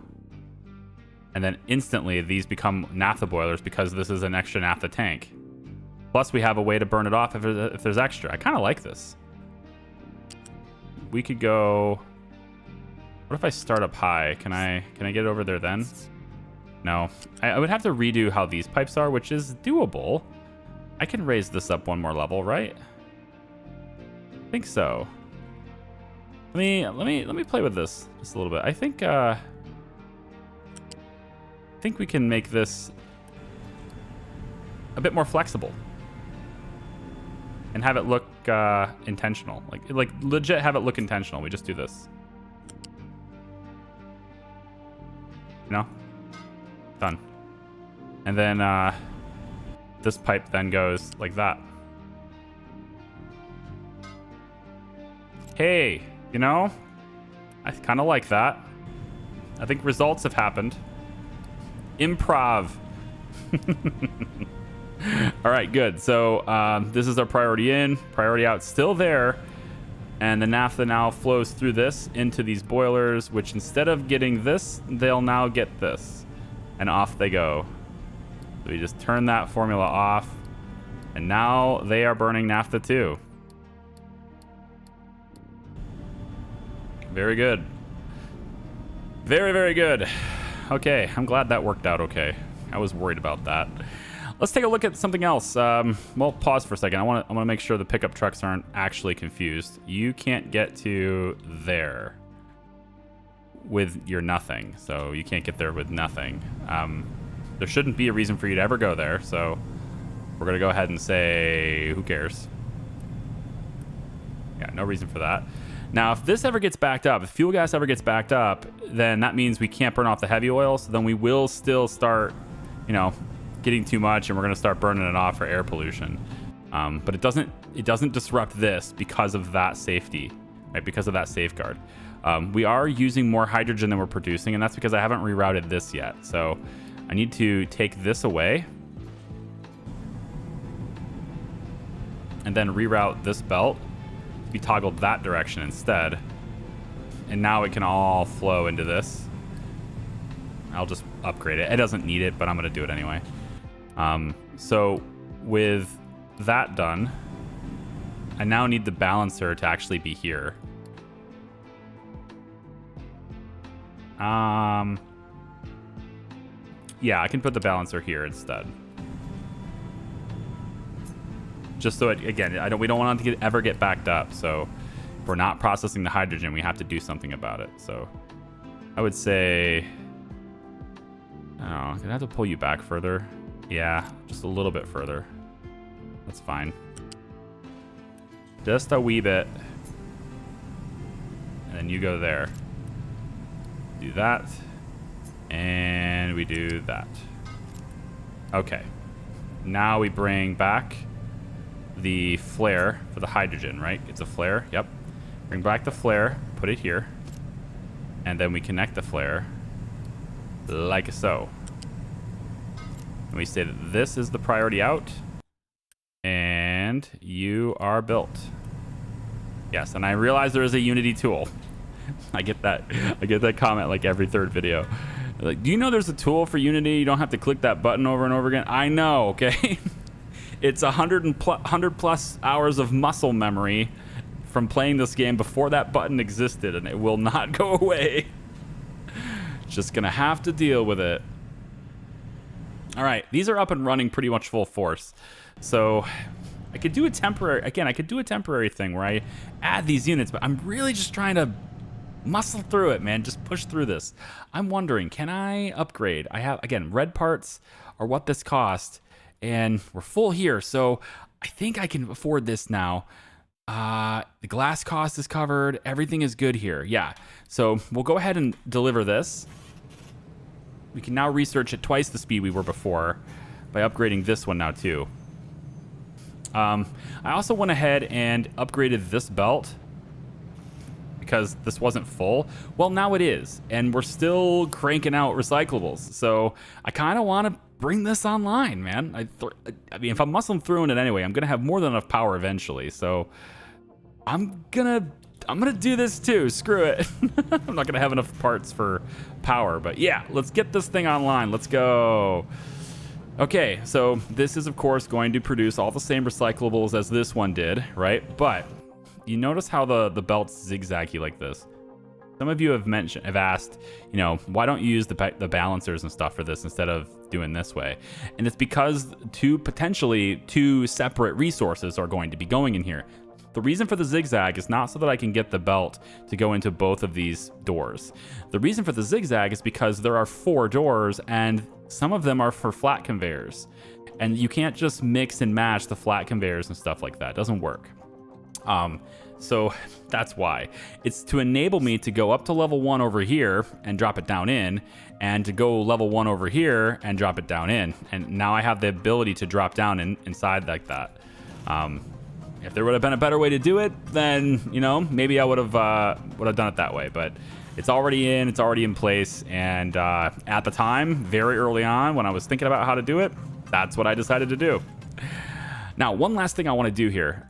And then instantly these become naphtha boilers because this is an extra naphtha tank. Plus we have a way to burn it off if there's extra. I kind of like this. We could go... What if I start up high? Can I get over there then? No. I would have to redo how these pipes are, which is doable. I can raise this up one more level, right? I think so. Let me play with this just a little bit. I think we can make this a bit more flexible. and have it look intentional. Like legit have it look intentional. We just do this. You know? Done. And then this pipe then goes like that. Hey, you know, I kind of like that. I think results have happened. Improv. All right, good. So this is our priority in, priority out, still there. And the naphtha now flows through this into these boilers, which instead of getting this, they'll now get this. And off they go. So we just turn that formula off. And now they are burning naphtha too. Very good. Very, very good. Okay, I'm glad that worked out okay. I was worried about that. Let's take a look at something else. Well, pause for a second. I want to make sure the pickup trucks aren't actually confused. You can't get to there with your nothing, so you can't get there with nothing. There shouldn't be a reason for you to ever go there, so we're gonna go ahead and say, who cares? Yeah, no reason for that. Now, if this ever gets backed up, if fuel gas ever gets backed up, then that means we can't burn off the heavy oil, so then we will still start, you know, getting too much, and we're gonna start burning it off for air pollution. But it doesn't disrupt this because of that safety, right? Because of that safeguard. We are using more hydrogen than we're producing, and that's because I haven't rerouted this yet. So I need to take this away and then reroute this belt to be toggled that direction instead. And now it can all flow into this. I'll just upgrade it. It doesn't need it, but I'm gonna do it anyway. So with that done, I now need the balancer to actually be here. Yeah, I can put the balancer here instead. Just so it, again, we don't want it to ever get backed up. So if we're not processing the hydrogen, we have to do something about it. So I would say, I don't know, I'm gonna have to pull you back further. Yeah, just a little bit further. That's fine. Just a wee bit. And then you go there. Do that. And we do that. Okay. Now we bring back the flare for the hydrogen, right? It's a flare. Yep. Bring back the flare. Put it here. And then we connect the flare like so. And we say that this is the priority out. And you are built. Yes, and I realize there is a Unity tool. I get that comment like every third video. Like, do you know there's a tool for Unity? You don't have to click that button over and over again. I know, okay? It's 100 plus hours of muscle memory from playing this game before that button existed, and it will not go away. Just gonna have to deal with it. All right, these are up and running pretty much full force. So I could do a temporary thing where I add these units, but I'm really just trying to muscle through it, man. Just push through this. I'm wondering, can I upgrade? I have, again, red parts are what this cost, and we're full here, so I think I can afford this now. The glass cost is covered. Everything is good here. Yeah, so we'll go ahead and deliver this. We can now research at twice the speed we were before by upgrading this one now too. I also went ahead and upgraded this belt because this wasn't full. Well, now it is, and we're still cranking out recyclables. So I kind of want to bring this online, man. I mean, if I'm muscling through it anyway, I'm gonna have more than enough power eventually. So I'm gonna do this too. Screw it. I'm not gonna have enough parts for power, but yeah, let's get this thing online. Let's go. Okay, so this is of course going to produce all the same recyclables as this one did, right? But you notice how the belt's zigzaggy like this. Some of you have asked, you know, why don't you use the balancers and stuff for this instead of doing this way? And it's because potentially two separate resources are going to be going in here. The reason for the zigzag is not so that I can get the belt to go into both of these doors. The reason for the zigzag is because there are 4 doors and some of them are for flat conveyors. And you can't just mix and match the flat conveyors and stuff like that. It doesn't work. So that's why. It's to enable me to go up to level 1 over here and drop it down in, and to go level 1 over here and drop it down in. And now I have the ability to drop down inside like that. If there would have been a better way to do it, then, you know, maybe I would have done it that way. But it's already in place. And at the time, very early on, when I was thinking about how to do it, that's what I decided to do. Now, one last thing I want to do here,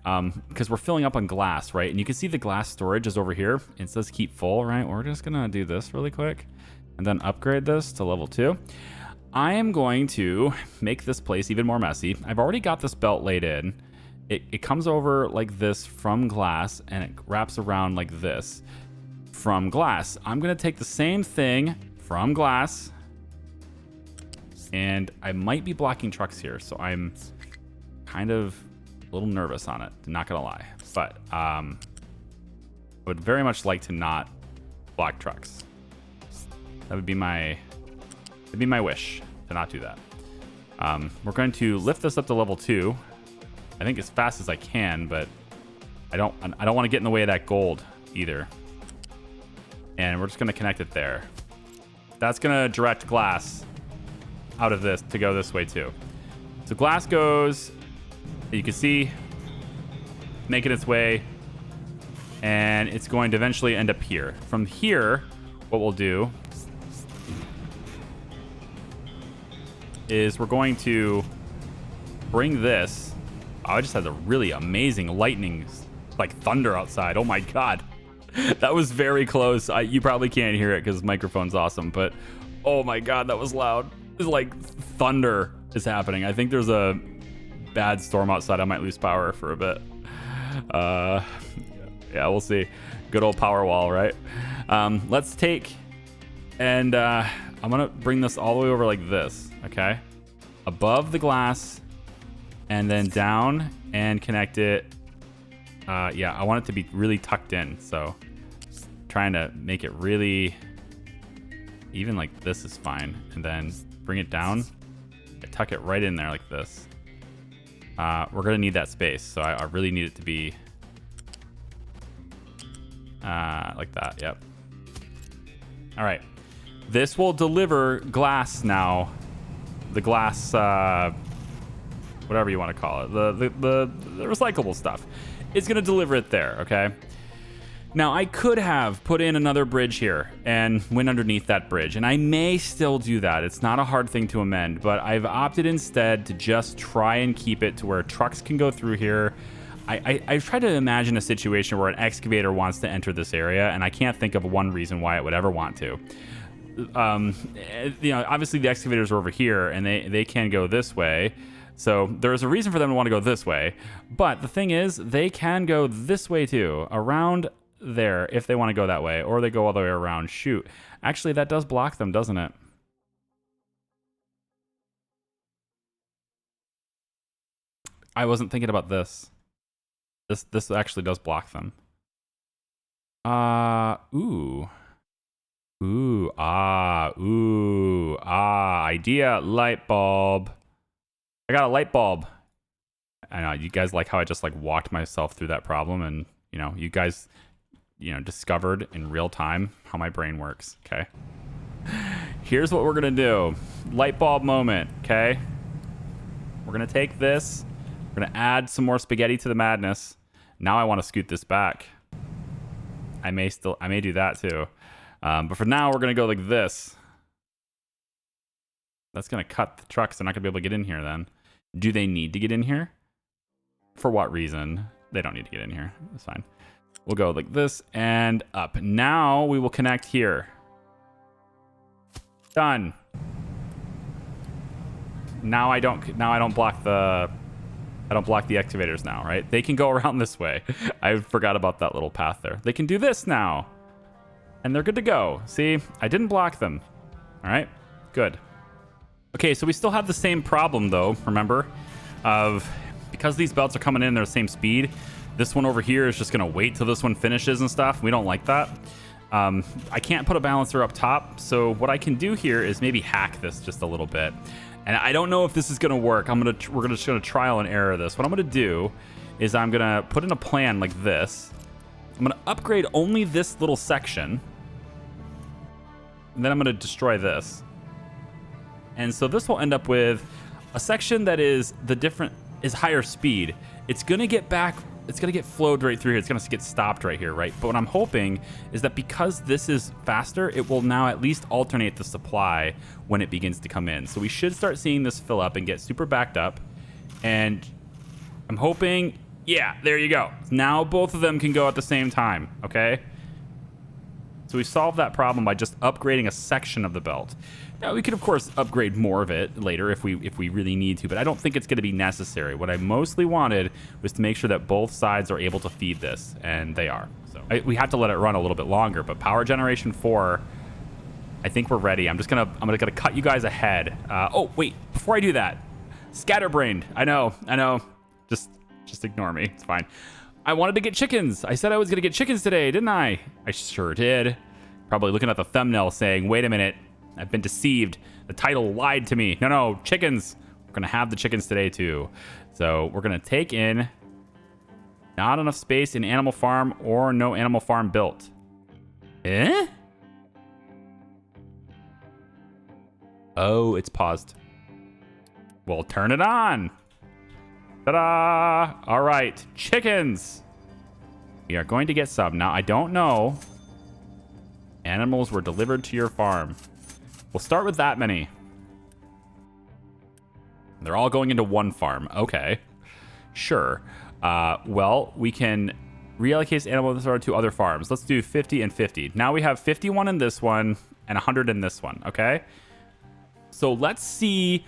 because we're filling up on glass, right? And you can see the glass storage is over here. It says keep full, right? We're just going to do this really quick and then upgrade this to level 2. I am going to make this place even more messy. I've already got this belt laid in. It comes over like this from glass, and it wraps around like this from glass. I'm going to take the same thing from glass, and I might be blocking trucks here, so I'm kind of a little nervous on it, not gonna lie, but I would very much like to not block trucks. That would be my wish to not do that. We're going to lift this up to level 2, I think as fast as I can, but I don't want to get in the way of that gold either. And we're just going to connect it there. That's going to direct glass out of this to go this way too. So glass goes, you can see, making its way, and it's going to eventually end up here. From here, what we'll do is we're going to bring this. Oh, it just has a really amazing lightning, like thunder outside. Oh my god. That was very close. You probably can't hear it because the microphone's awesome, but oh my god, that was loud. It's like thunder is happening. I think there's a bad storm outside. I might lose power for a bit. Yeah, we'll see. Good old power wall, right? Let's take and I'm gonna bring this all the way over like this, okay? Above the glass, and then down and connect it. Yeah, I want it to be really tucked in, so trying to make it really even like this is fine, and then bring it down, tuck it right in there like this. We're gonna need that space, so I really need it to be like that. Yep. All right, this will deliver glass now. The glass, whatever you want to call it, the recyclable stuff. It's gonna deliver it there. Okay. Now, I could have put in another bridge here and went underneath that bridge, and I may still do that. It's not a hard thing to amend, but I've opted instead to just try and keep it to where trucks can go through here. I've tried to imagine a situation where an excavator wants to enter this area, and I can't think of one reason why it would ever want to. You know, obviously the excavators are over here, and they can go this way. So there's a reason for them to want to go this way. But the thing is, they can go this way too, around there if they want to go that way, or they go all the way around. Shoot, actually that does block them, doesn't it? I wasn't thinking about this. This actually does block them. Idea, light bulb. I got a light bulb. I know you guys like how I just like walked myself through that problem, and you know, you guys, you know, discovered in real time how my brain works. Okay. Here's what we're gonna do. Light bulb moment. Okay. We're gonna take this. We're gonna add some more spaghetti to the madness. Now I want to scoot this back. I may do that too. But for now, we're gonna go like this. That's gonna cut the trucks. They're not gonna be able to get in here then. Do they need to get in here? For what reason? They don't need to get in here. That's fine. We'll go like this and up. Now we will connect here. Done. Now I don't block the excavators now, right? They can go around this way. I forgot about that little path there. They can do this now. And they're good to go. See, I didn't block them. All right, good. Okay, so we still have the same problem though, remember? Because these belts are coming in, they're the same speed. This one over here is just going to wait till this one finishes and stuff. We don't like that. I can't put a balancer up top, so what I can do here is maybe hack this just a little bit. And I don't know if this is going to work. We're just going to trial and error this. What I'm going to do is I'm going to put in a plan like this. I'm going to upgrade only this little section. And then I'm going to destroy this. And so this will end up with a section that is higher speed. It's going to get back. It's going to get flowed right through here. It's going to get stopped right here, right? But what I'm hoping is that because this is faster, it will now at least alternate the supply when it begins to come in. So we should start seeing this fill up and get super backed up. And I'm hoping, yeah, there you go. Now both of them can go at the same time, okay? So we solved that problem by just upgrading a section of the belt. Now, we could, of course, upgrade more of it later if we really need to, but I don't think it's going to be necessary. What I mostly wanted was to make sure that both sides are able to feed this, and they are. So we have to let it run a little bit longer, but power generation 4, I think we're ready. I'm gonna cut you guys ahead. Oh, wait, before I do that, scatterbrained. I know. Just ignore me. It's fine. I wanted to get chickens. I said I was going to get chickens today, didn't I? I sure did. Probably looking at the thumbnail saying, wait a minute. I've been deceived. The title lied to me. No, chickens. We're going to have the chickens today, too. So we're going to take in not enough space in Animal Farm or no Animal Farm built. Eh? Oh, it's paused. Well, turn it on. Ta-da! All right, chickens. We are going to get some. Now, I don't know. Animals were delivered to your farm. We'll start with that many. They're all going into one farm. Okay. Sure. Well, we can reallocate animals to other farms. Let's do 50 and 50. Now we have 51 in this one and 100 in this one. Okay. So let's see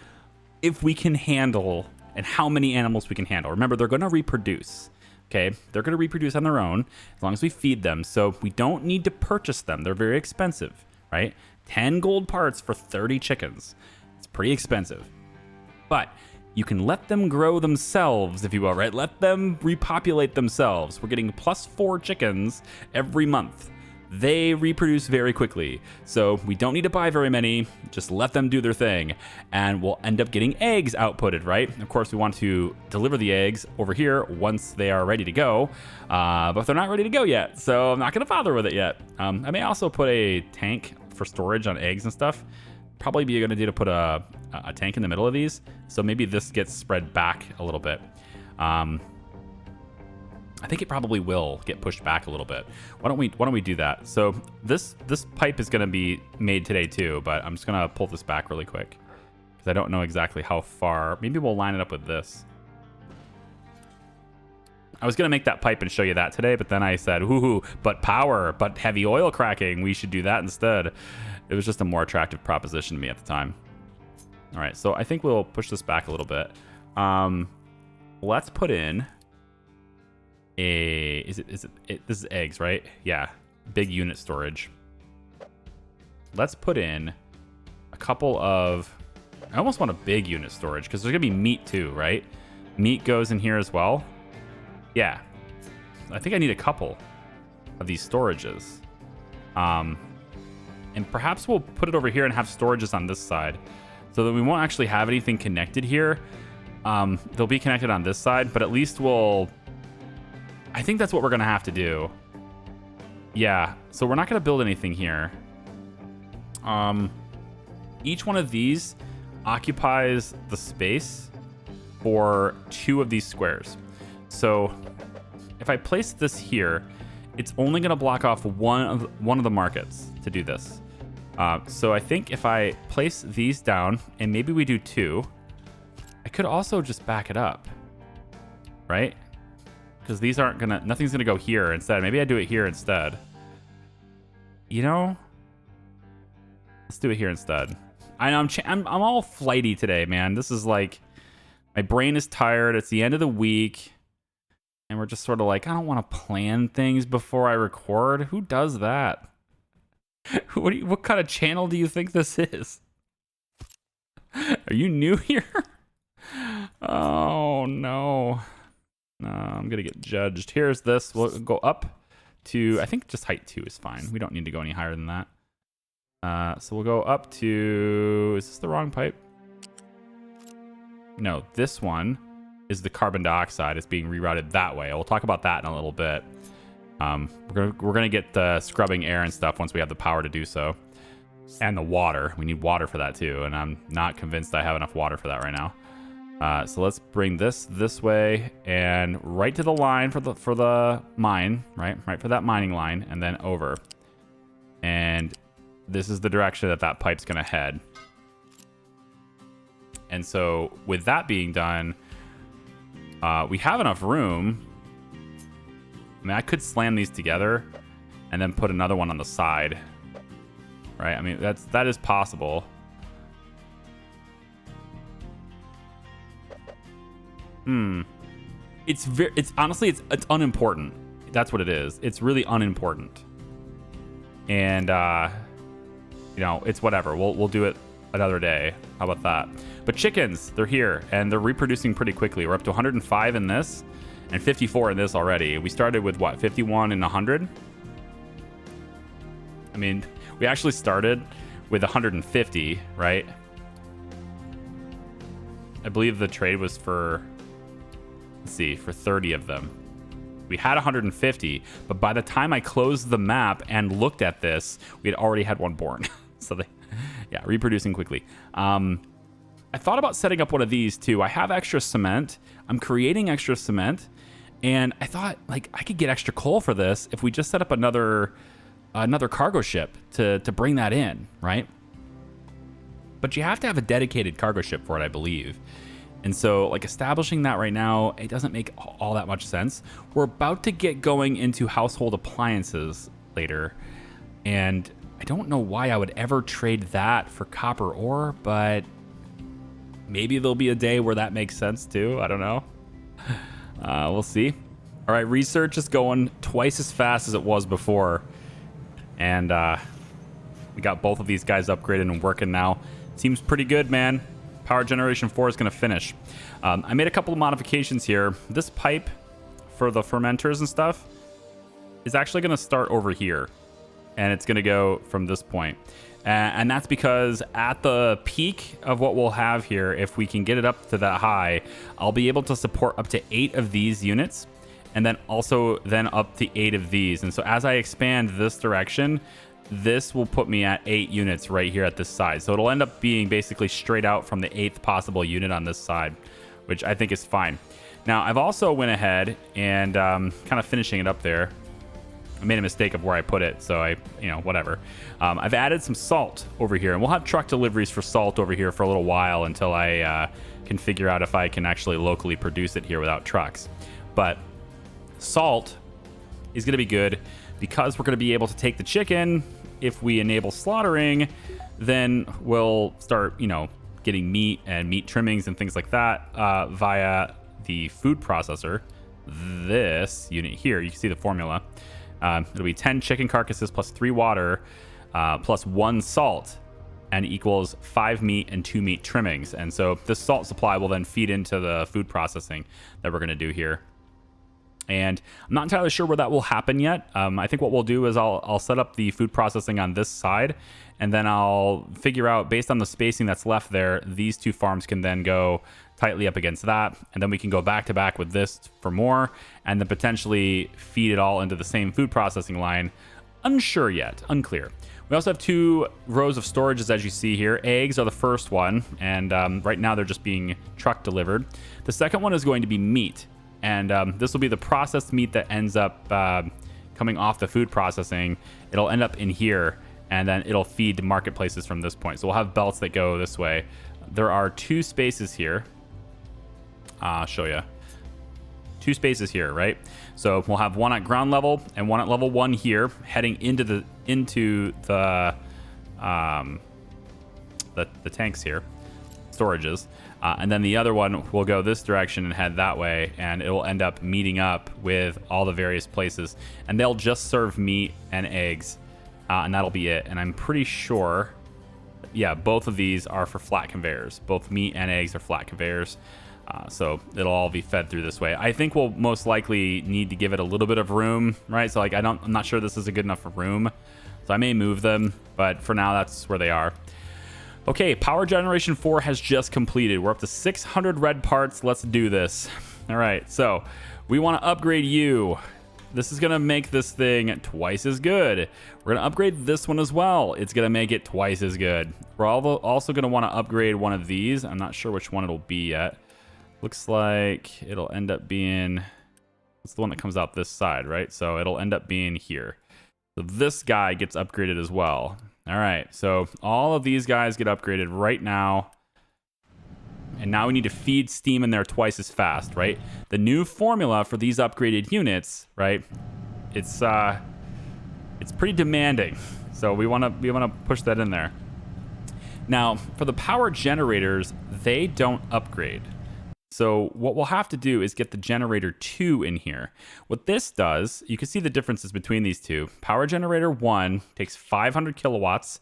if we can handle and how many animals we can handle. Remember, they're going to reproduce. Okay, they're going to reproduce on their own as long as we feed them. So we don't need to purchase them. They're very expensive, right? 10 gold parts for 30 chickens. It's pretty expensive. But you can let them grow themselves, if you will, right? Let them repopulate themselves. We're getting +4 chickens every month. They reproduce very quickly. So we don't need to buy very many. Just let them do their thing. And we'll end up getting eggs outputted, right? Of course, we want to deliver the eggs over here once they are ready to go. But they're not ready to go yet. So I'm not going to bother with it yet. I may also put a tank for storage on eggs and stuff. Probably be a good idea to put a tank in the middle of these. So maybe this gets spread back a little bit. I think it probably will get pushed back a little bit. Why don't we do that? So this pipe is going to be made today too, but I'm just going to pull this back really quick because I don't know exactly how far. Maybe we'll line it up with this. I was going to make that pipe and show you that today, but then I said, whoo, but power, but heavy oil cracking. We should do that instead. It was just a more attractive proposition to me at the time. All right, so I think we'll push this back a little bit. Let's put in this is eggs, right? Yeah, big unit storage. Let's put in a couple of, I almost want a big unit storage because there's gonna be meat too, right? Meat goes in here as well. Yeah, I think I need a couple of these storages. And perhaps we'll put it over here and have storages on this side so that we won't actually have anything connected here. They'll be connected on this side, but at least I think that's what we're going to have to do. Yeah, so we're not going to build anything here. Each one of these occupies the space for 2 of these squares. So if I place this here, it's only going to block off one of the markets to do this. So I think if I place these down and maybe we do 2, I could also just back it up, right? Because these aren't gonna, nothing's gonna go here instead. Maybe I do it here instead. You know, let's do it here instead. I'm all flighty today, man. This is like, my brain is tired. It's the end of the week, and we're just sort of like, I don't want to plan things before I record. Who does that? What kind of channel do you think this is? Are you new here? Oh no. I'm gonna get judged. Here's this. We'll go up to, I think just height 2 is fine. We don't need to go any higher than that. So we'll go up to, is this the wrong pipe? No, this one is the carbon dioxide. It's being rerouted that way. We'll talk about that in a little bit. We're gonna get the scrubbing air and stuff once we have the power to do so. And the water. We need water for that too, and I'm not convinced I have enough water for that right now. So let's bring this way and right to the line for the mine, right for that mining line, and then over. And this is the direction that pipe's gonna head. And so with that being done, we have enough room. I mean, I could slam these together and then put another one on the side, right? I mean, that is possible. It's honestly, it's unimportant. That's what it is. It's really unimportant. And you know, it's whatever. We'll do it another day. How about that? But chickens, they're here and they're reproducing pretty quickly. We're up to 105 in this and 54 in this already. We started with what, 51 and 100? I mean, we actually started with 150, right? I believe the trade was for, let's see, for 30 of them. We had 150, but by the time I closed the map and looked at this, we had already had one born. So they, yeah, reproducing quickly. I thought about setting up one of these too. I have extra cement. I'm creating extra cement, and I thought like I could get extra coal for this if we just set up another cargo ship to bring that in, right? But you have to have a dedicated cargo ship for it, I believe. And so like establishing that right now, it doesn't make all that much sense. We're about to get going into household appliances later, and I don't know why I would ever trade that for copper ore, but maybe there'll be a day where that makes sense too. I don't know. We'll see. All right, research is going twice as fast as it was before. And we got both of these guys upgraded and working now. Seems pretty good, man. Power generation 4 is going to finish. I made a couple of modifications here. This pipe for the fermenters and stuff is actually going to start over here. And it's going to go from this point. And that's because at the peak of what we'll have here, if we can get it up to that high, I'll be able to support up to 8 of these units. And then also then up to 8 of these. And so as I expand this direction, this will put me at 8 units right here at this side. So it'll end up being basically straight out from the 8th possible unit on this side, which I think is fine. Now, I've also went ahead and kind of finishing it up there. I made a mistake of where I put it, so whatever. I've added some salt over here, and we'll have truck deliveries for salt over here for a little while until I can figure out if I can actually locally produce it here without trucks. But salt is going to be good because we're going to be able to take the chicken. If we enable slaughtering, then we'll start, getting meat and meat trimmings and things like that via the food processor. This unit here, you can see the formula. It'll be 10 chicken carcasses plus 3 water plus 1 salt, and equals 5 meat and 2 meat trimmings. And so this salt supply will then feed into the food processing that we're going to do here. And I'm not entirely sure where that will happen yet. I think what we'll do is I'll set up the food processing on this side, and then I'll figure out, based on the spacing that's left there, these 2 farms can then go tightly up against that, and then we can go back to back with this for more, and then potentially feed it all into the same food processing line. Unsure yet, unclear. We also have 2 rows of storages, as you see here. Eggs are the first one, and right now they're just being truck delivered. The second one is going to be meat. And this will be the processed meat that ends up coming off the food processing. It'll end up in here, and then it'll feed marketplaces from this point. So we'll have belts that go this way. There are 2 spaces here. I'll show you. 2 spaces here, right? So we'll have one at ground level and one at level 1 here, heading into the tanks here, storages. And then the other one will go this direction and head that way, and it will end up meeting up with all the various places. And they'll just serve meat and eggs, and that'll be it. And I'm pretty sure, yeah, both of these are for flat conveyors. Both meat and eggs are flat conveyors. So it'll all be fed through this way. I think we'll most likely need to give it a little bit of room, right? So like I'm not sure this is a good enough room. So I may move them, but for now that's where they are. Okay, power generation 4 has just completed. We're up to 600 red parts. Let's do this. All right, so we want to upgrade you. This is going to make this thing twice as good. We're going to upgrade this one as well. It's going to make it twice as good. We're also going to want to upgrade one of these. I'm not sure which one it'll be yet. Looks like it'll end up being... It's the one that comes out this side, right? So it'll end up being here. So this guy gets upgraded as well. All right, so all of these guys get upgraded right now. And now we need to feed steam in there twice as fast, right? The new formula for these upgraded units, right? It's pretty demanding. So we want to push that in there. Now, for the power generators, they don't upgrade. So what we'll have to do is get the generator 2 in here. What this does, you can see the differences between these two. Power generator 1 takes 500 kilowatts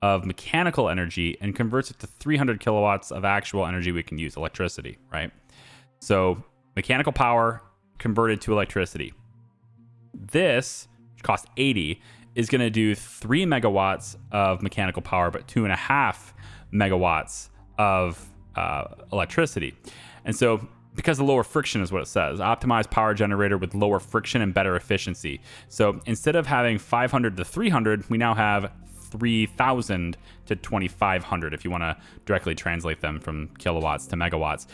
of mechanical energy and converts it to 300 kilowatts of actual energy we can use, electricity, right? So mechanical power converted to electricity. This, which costs 80, is going to do 3 megawatts of mechanical power, but 2.5 megawatts of electricity. And so because the lower friction is what it says, optimize power generator with lower friction and better efficiency. So instead of having 500 to 300, we now have 3,000 to 2,500 if you want to directly translate them from kilowatts to megawatts.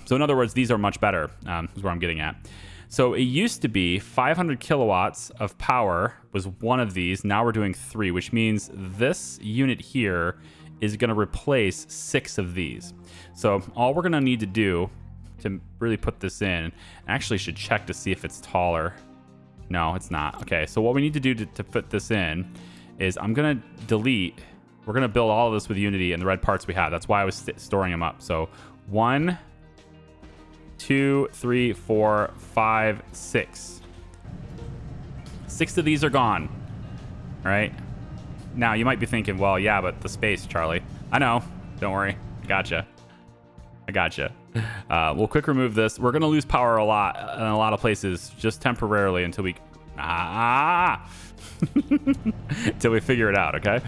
So in other words, these are much better, is where I'm getting at. So it used to be 500 kilowatts of power was one of these. Now we're doing 3, which means this unit here is going to replace 6 of these. So all we're going to need to do to really put this in, actually should check to see if it's taller. No, it's not. Okay, so what we need to do to put this in is I'm going to delete. We're going to build all of this with Unity and the red parts we have. That's why I was storing them up. So 1, 2, 3, 4, 5, 6. 6 of these are gone. All right. Now you might be thinking, well, yeah, but the space, Charlie. I know. Don't worry. I gotcha. We'll quick remove this. We're going to lose power a lot in a lot of places just temporarily until we... until we figure it out, okay?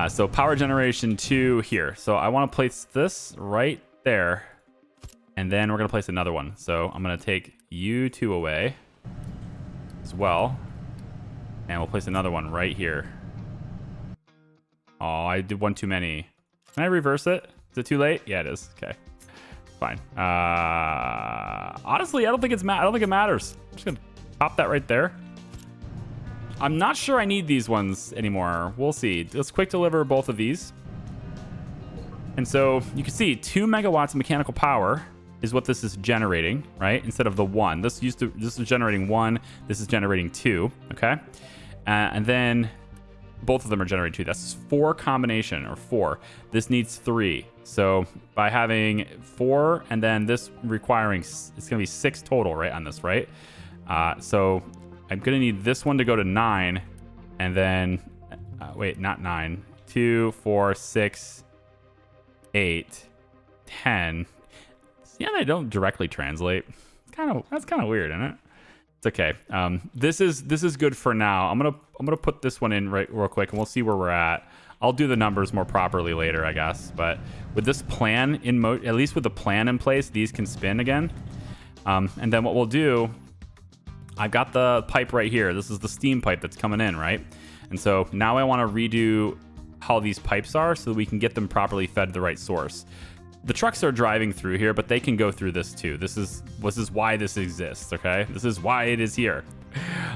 So power generation 2 here. So I want to place this right there. And then we're going to place another one. So I'm going to take U2 away as well. And we'll place another one right here. Oh, I did one too many. Can I reverse it? Is it too late? Yeah, it is. Okay. Fine. Honestly, I don't think it matters. I'm just going to pop that right there. I'm not sure I need these ones anymore. We'll see. Let's quick deliver both of these. And so you can see 2 megawatts of mechanical power is what this is generating, right? Instead of the 1. This is generating 1. This is generating 2. Okay. And then both of them are generating 2. That's 4 combination, or 4. This needs 3. So by having 4 and then this requiring, it's going to be 6 total, right, on this, right? So I'm going to need this one to go to 9, and then, wait, not 9. 2, 4, 6, 8, 10. Yeah, they don't directly translate. That's kind of weird, isn't it? It's okay. This is good for now. I'm gonna put this one in real quick, and we'll see where we're at. I'll do the numbers more properly later, I guess. But with this plan at least with the plan in place, these can spin again. And then what we'll do, I've got the pipe right here. This is the steam pipe that's coming in, right? And so now I want to redo how these pipes are so that we can get them properly fed to the right source. The trucks are driving through here, but they can go through this too. This is why this exists, okay? This is why it is here.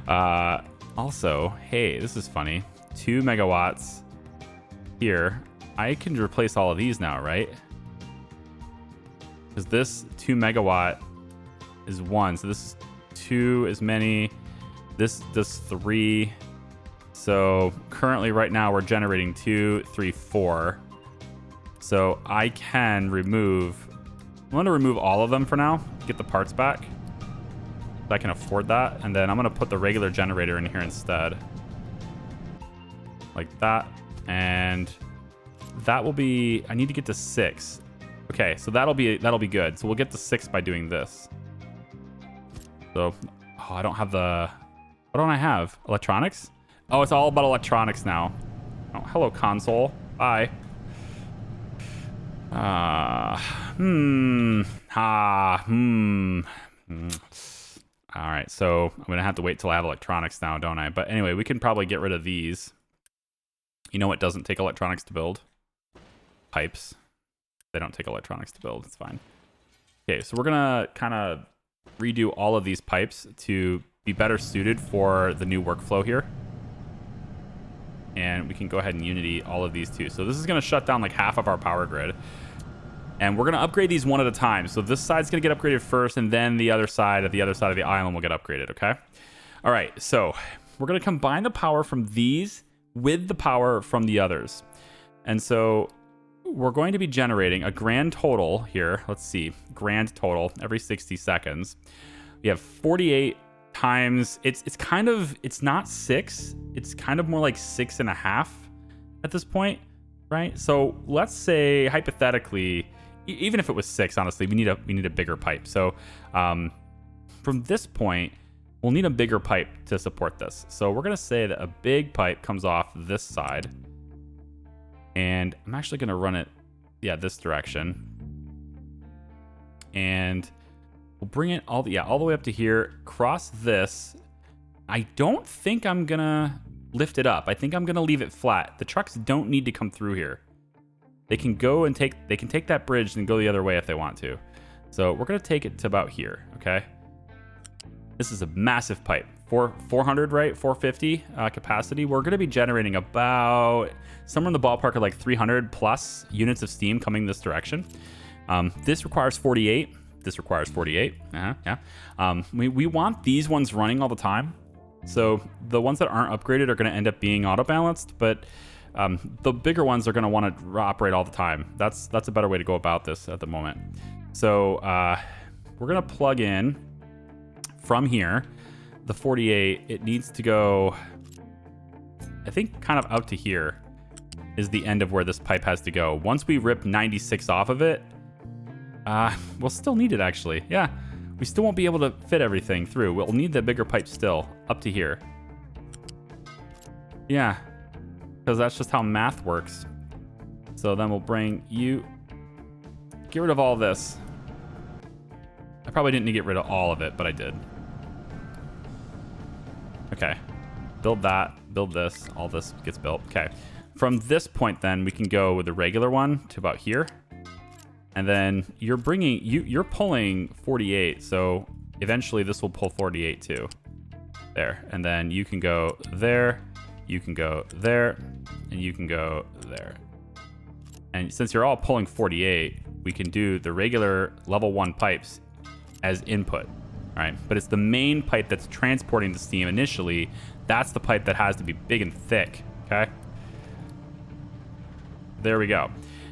Also, hey, this is funny. 2 megawatts here. I can replace all of these now, right? Because this 2 megawatt is 1, so this is 2 as many. This does 3. So currently right now we're generating 2, 3, 4. So I can remove, I'm going to remove all of them for now, get the parts back. I can afford that. And then I'm going to put the regular generator in here instead. Like that. And that will be, I need to get to 6. Okay, so that'll be good. So we'll get to 6 by doing this. So, oh, I don't have the... What don't I have? Electronics? Oh, it's all about electronics now. Oh, hello, console. Bye. All right, so I'm going to have to wait till I have electronics now, don't I? But anyway, we can probably get rid of these. You know what doesn't take electronics to build? Pipes. They don't take electronics to build. It's fine. Okay, so we're going to kind of redo all of these pipes to be better suited for the new workflow here. And we can go ahead and Unity all of these too. So this is going to shut down like half of our power grid. And we're going to upgrade these one at a time. So this side's going to get upgraded first, and then the other side of the island will get upgraded, okay? All right, so we're going to combine the power from these with the power from the others. And so we're going to be generating a grand total here. Let's see, grand total every 60 seconds. We have 48 times, it's not 6. It's kind of more like 6.5 at this point, right? So let's say hypothetically, even if it was 6, honestly, we need a bigger pipe. So from this point, we'll need a bigger pipe to support this. So we're going to say that a big pipe comes off this side. And I'm actually going to run it, this direction. And we'll bring it all the way up to here, cross this. I don't think I'm going to lift it up. I think I'm going to leave it flat. The trucks don't need to come through here. They can go and take that bridge and go the other way if they want to. So we're going to take it to about here, okay? This is a massive pipe. 400, right? 450 capacity. We're going to be generating about somewhere in the ballpark of like 300 plus units of steam coming this direction. This requires 48. This requires 48. We want these ones running all the time. So the ones that aren't upgraded are going to end up being auto balanced, but the bigger ones are going to want to operate all the time. That's a better way to go about this at the moment. So we're going to plug in from here the 48. It needs to go, I think, kind of out to here is the end of where this pipe has to go. Once we rip 96 off of it, we'll still need it actually. Yeah, we still won't be able to fit everything through. We'll need the bigger pipe still up to here. Yeah, because that's just how math works. So then we'll bring you, get rid of all this. I probably didn't need to get rid of all of it, but I did. Okay, build that, build this, all this gets built. Okay, from this point then we can go with the regular one to about here. And then you're pulling 48, so eventually this will pull 48 too. There, and then you can go there, you can go there, and you can go there. And since you're all pulling 48, we can do the regular level 1 pipes as input, all right? But it's the main pipe that's transporting the steam initially. That's the pipe that has to be big and thick, okay? There we go.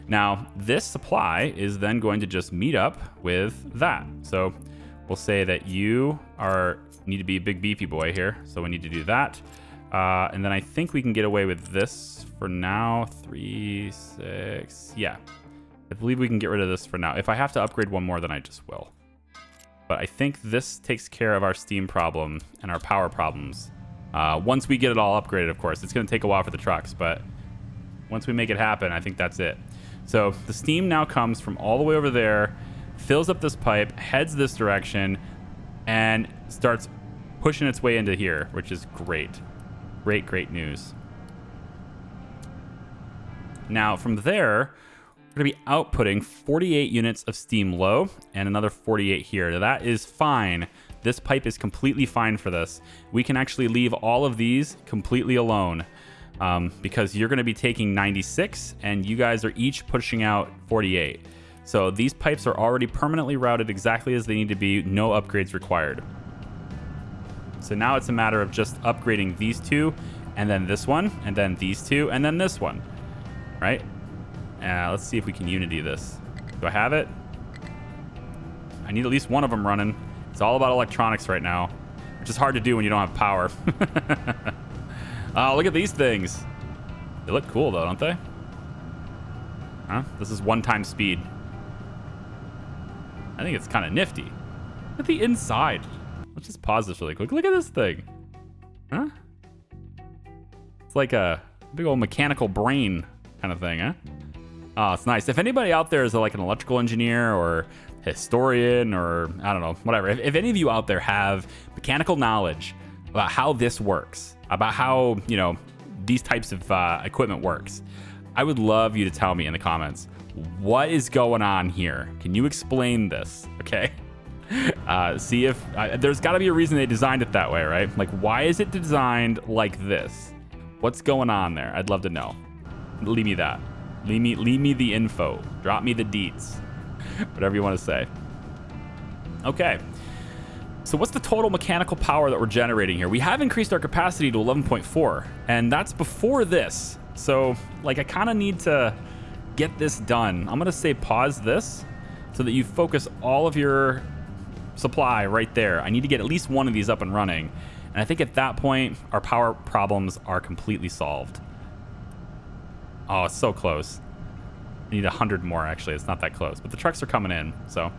Now, this supply is then going to just meet up with that. So we'll say that you need to be a big beefy boy here. So we need to do that. And then I think we can get away with this for now. 3, 6. Yeah, I believe we can get rid of this for now. If I have to upgrade one more, then I just will. But I think this takes care of our steam problem and our power problems. Once we get it all upgraded, of course. It's going to take a while for the trucks, but once we make it happen, I think that's it. So the steam now comes from all the way over there, fills up this pipe, heads this direction, and starts pushing its way into here, which is great. Great, great news. Now, from there, we're going to be outputting 48 units of steam low and another 48 here. Now, that is fine. This pipe is completely fine for this. We can actually leave all of these completely alone. Because you're going to be taking 96 and you guys are each pushing out 48. So these pipes are already permanently routed exactly as they need to be, no upgrades required. So now it's a matter of just upgrading these two and then this one and then these two and then this one, right? Let's see if we can Unity this. Do I have it? I need at least one of them running. It's all about electronics right now, which is hard to do when you don't have power. Oh, look at these things. They look cool, though, don't they? Huh? This is 1 time speed. I think it's kind of nifty. Look at the inside. Let's just pause this really quick. Look at this thing. Huh? It's like a big old mechanical brain kind of thing, huh? Oh, it's nice. If anybody out there is like an electrical engineer or historian or I don't know, whatever. If any of you out there have mechanical knowledge about how this works, about how, you know, these types of equipment works, I would love you to tell me in the comments, what is going on here? Can you explain this? Okay. See if there's got to be a reason they designed it that way, right? Like, why is it designed like this? What's going on there? I'd love to know. Leave me that. Leave me the info. Drop me the deets. Whatever you want to say. Okay. So what's the total mechanical power that we're generating here? We have increased our capacity to 11.4, and that's before this. So, like, I kind of need to get this done. I'm going to say pause this so that you focus all of your supply right there. I need to get at least one of these up and running. And I think at that point, our power problems are completely solved. Oh, it's so close. I need 100 more, actually. It's not that close, but the trucks are coming in. So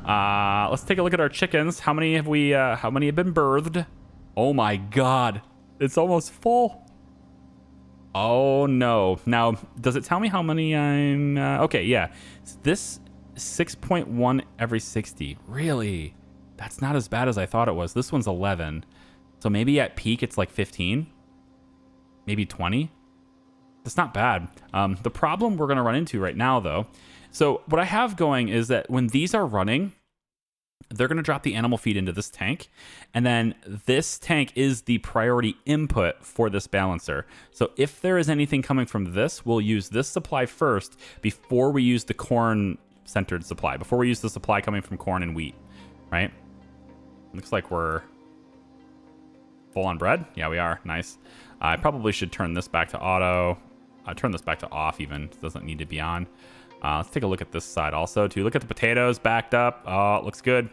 let's take a look at our chickens. How many have been birthed? Oh my God, it's almost full. Oh no. Now, does it tell me how many I'm, okay, yeah. This 6.1 every 60. Really? That's not as bad as I thought it was. This one's 11. So maybe at peak, it's like 15, maybe 20. That's not bad. The problem we're going to run into right now, though, so what I have going is that when these are running, they're going to drop the animal feed into this tank, and then this tank is the priority input for this balancer. So if there is anything coming from this, we'll use this supply first before we use the corn-centered supply, before we use the supply coming from corn and wheat, right? Looks like we're full on bread. Yeah, we are. Nice. I probably should turn this back to auto. Turn this back to off even. It doesn't need to be on. Let's take a look at this side also too. Look at the potatoes backed up. Oh, it looks good.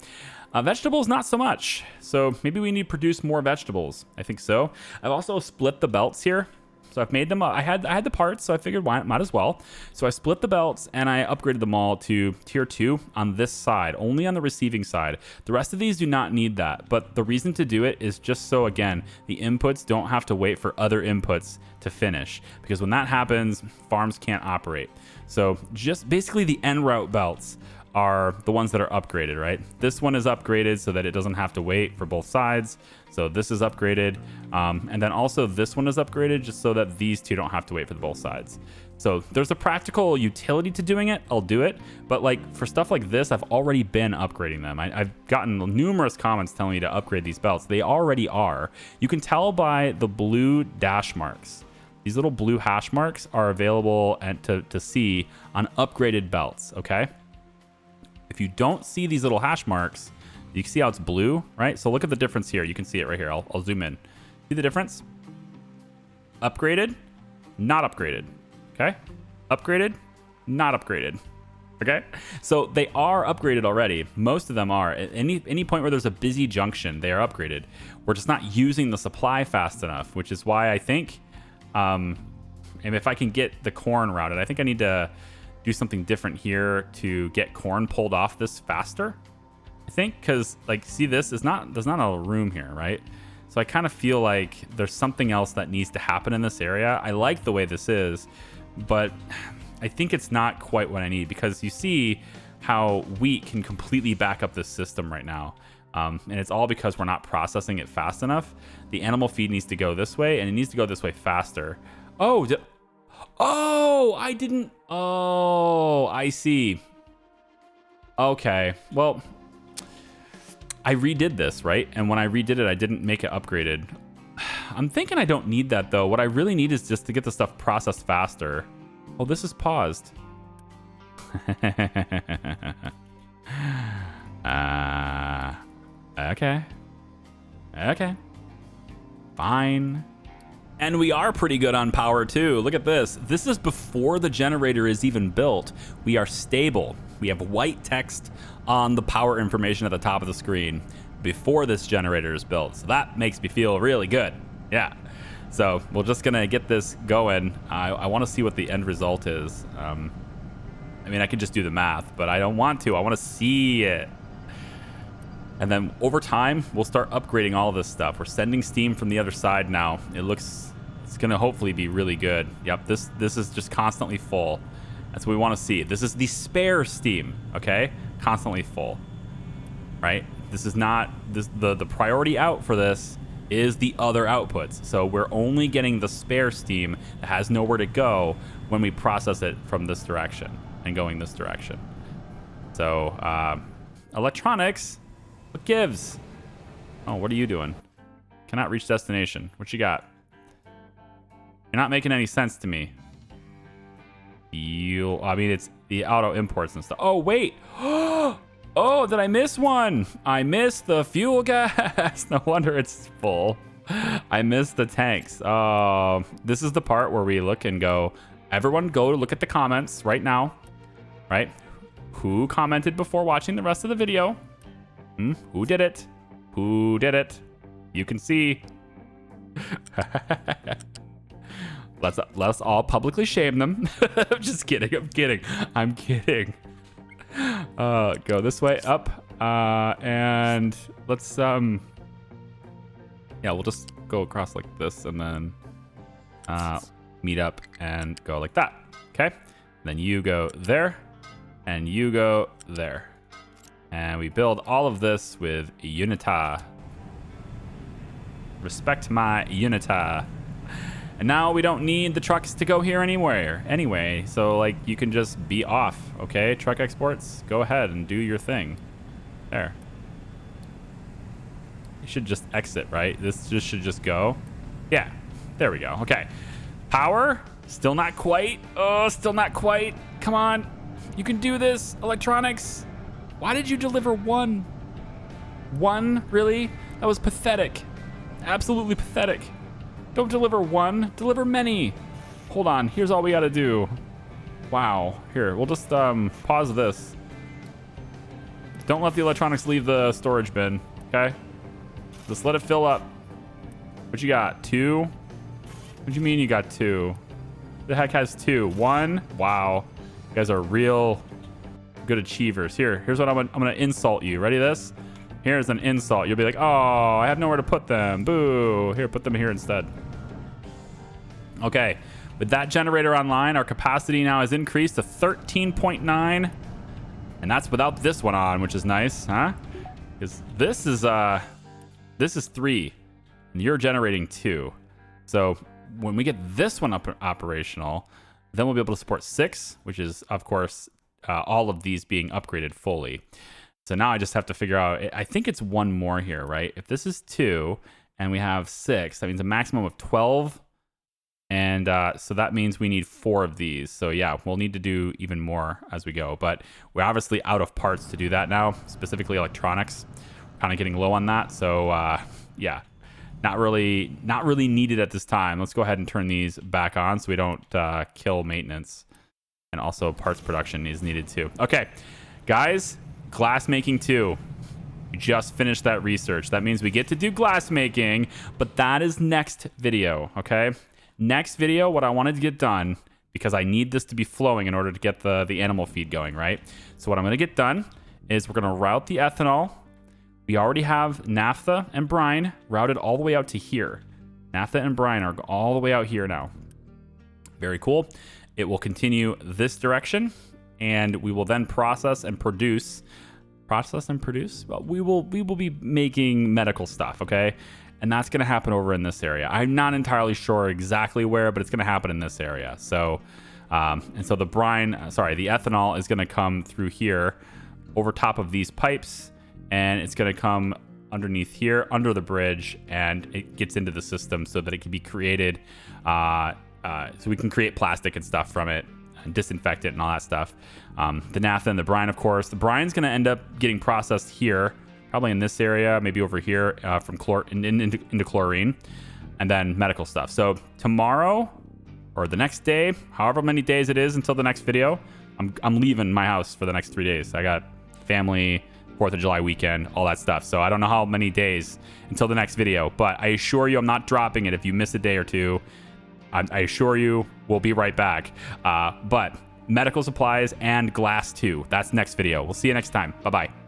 Vegetables, not so much. So maybe we need to produce more vegetables. I think so. I've also split the belts here. So I've made them, I had the parts, so I figured why might as well. So I split the belts and I upgraded them all to tier 2 on this side, only on the receiving side. The rest of these do not need that, but the reason to do it is just so, again, the inputs don't have to wait for other inputs to finish, because when that happens, farms can't operate. So just basically the en route belts are the ones that are upgraded, right? This one is upgraded so that it doesn't have to wait for both sides. So this is upgraded. And then also this one is upgraded just so that these two don't have to wait for both sides. So there's a practical utility to doing it. I'll do it. But like for stuff like this, I've already been upgrading them. I've gotten numerous comments telling me to upgrade these belts. They already are. You can tell by the blue dash marks. These little blue hash marks are available to see on upgraded belts, okay? If you don't see these little hash marks, you can see how it's blue, right? So look at the difference here. You can see it right here. I'll zoom in. See the difference? Upgraded, not upgraded, okay? Upgraded, not upgraded, okay? So they are upgraded already. Most of them are. At any point where there's a busy junction, they are upgraded. We're just not using the supply fast enough, which is why I think, and if I can get the corn routed, I think I need to do something different here to get corn pulled off this faster, I think, because like, see, there's not a room here, right? So I kind of feel like there's something else that needs to happen in this area. I like the way this is, but I think it's not quite what I need, because you see how wheat can completely back up this system right now. And it's all because we're not processing it fast enough. The animal feed needs to go this way, and it needs to go this way faster. Oh, I didn't. Oh, I see. Okay, well, I redid this, right? And when I redid it, I didn't make it upgraded. I'm thinking I don't need that, though. What I really need is just to get the stuff processed faster. Oh, this is paused. Okay. Okay. Fine. And we are pretty good on power too. Look at this. This is before the generator is even built. We are stable. We have white text on the power information at the top of the screen before this generator is built. So that makes me feel really good. Yeah. So we're just gonna get this going. I want to see what the end result is. mean, I could just do the math, but I don't want to. I want to see it. And then over time, we'll start upgrading all of this stuff. We're sending steam from the other side now. It's going to hopefully be really good. Yep, this is just constantly full. That's what we want to see. This is the spare steam, okay? Constantly full, right? This is not, the priority out for this is the other outputs. So we're only getting the spare steam that has nowhere to go when we process it from this direction and going this direction. So electronics, what gives? Oh, what are you doing? Cannot reach destination. What you got? You're not making any sense to me. I mean, it's the auto imports and stuff. Oh, wait. Oh, did I miss one? I missed the fuel gas. No wonder it's full. I missed the tanks. This is the part where we look and go, everyone go look at the comments right now, right? Who commented before watching the rest of the video? Who did it? Who did it? You can see. Let's all publicly shame them. I'm just kidding. I'm kidding. Go this way up. And let's yeah, we'll just go across like this and then meet up and go like that. Okay. And then you go there and you go there. And we build all of this with Unita. Respect my Unita. And now we don't need the trucks to go here anywhere anyway. So like you can just be off, okay? Truck exports, go ahead and do your thing. There. You should just exit, right? This just should just go. Yeah, there we go. Okay. Power, still not quite. Oh, still not quite. Come on. You can do this, electronics. Why did you deliver one? One, really? That was pathetic. Absolutely pathetic. Don't deliver one, deliver many. Hold on, here's all we gotta do. Wow, here, we'll just pause this. Don't let the electronics leave the storage bin, okay? Just let it fill up. What you got, 2? What do you mean you got 2? The heck has 2? 1? Wow, you guys are real good achievers. Here's what I'm gonna insult you. Ready this? Here's an insult. You'll be like, oh, I have nowhere to put them. Boo. Here, put them here instead. Okay. With that generator online, our capacity now has increased to 13.9. And that's without this one on, which is nice, huh? Because this is 3. And you're generating 2. So when we get this one up operational, then we'll be able to support 6, which is, of course, all of these being upgraded fully. So now I just have to figure out, I think it's one more here, right? If this is 2 and we have 6, that means a maximum of 12. And so that means we need 4 of these. So yeah, we'll need to do even more as we go. But we're obviously out of parts to do that now, specifically electronics. Kind of getting low on that. So yeah, not really needed at this time. Let's go ahead and turn these back on so we don't kill maintenance. And also parts production is needed too. Okay, guys. Glass making 2. We just finished that research. That means we get to do glass making, but that is next video, okay? Next video, what I wanted to get done, because I need this to be flowing in order to get the animal feed going, right? So what I'm going to get done is we're going to route the ethanol. We already have naphtha and brine routed all the way out to here. Naphtha and brine are all the way out here now. Very cool. It will continue this direction. And we will then process and produce. Well, we will be making medical stuff, okay? And that's going to happen over in this area. I'm not entirely sure exactly where, but it's going to happen in this area. So, and so the ethanol is going to come through here, over top of these pipes, and it's going to come underneath here, under the bridge, and it gets into the system so that it can be created. So we can create plastic and stuff from it. And disinfect it and all that stuff. The naphtha and the brine, of course. The brine's going to end up getting processed here, probably in this area, maybe over here, from into chlorine, and then medical stuff. So tomorrow or the next day, however many days it is until the next video, I'm leaving my house for the next 3 days. I got family, 4th of July weekend, all that stuff. So I don't know how many days until the next video, but I assure you I'm not dropping it if you miss a day or two. I assure you we'll be right back. But medical supplies, and glass too. That's next video. We'll see you next time. Bye-bye.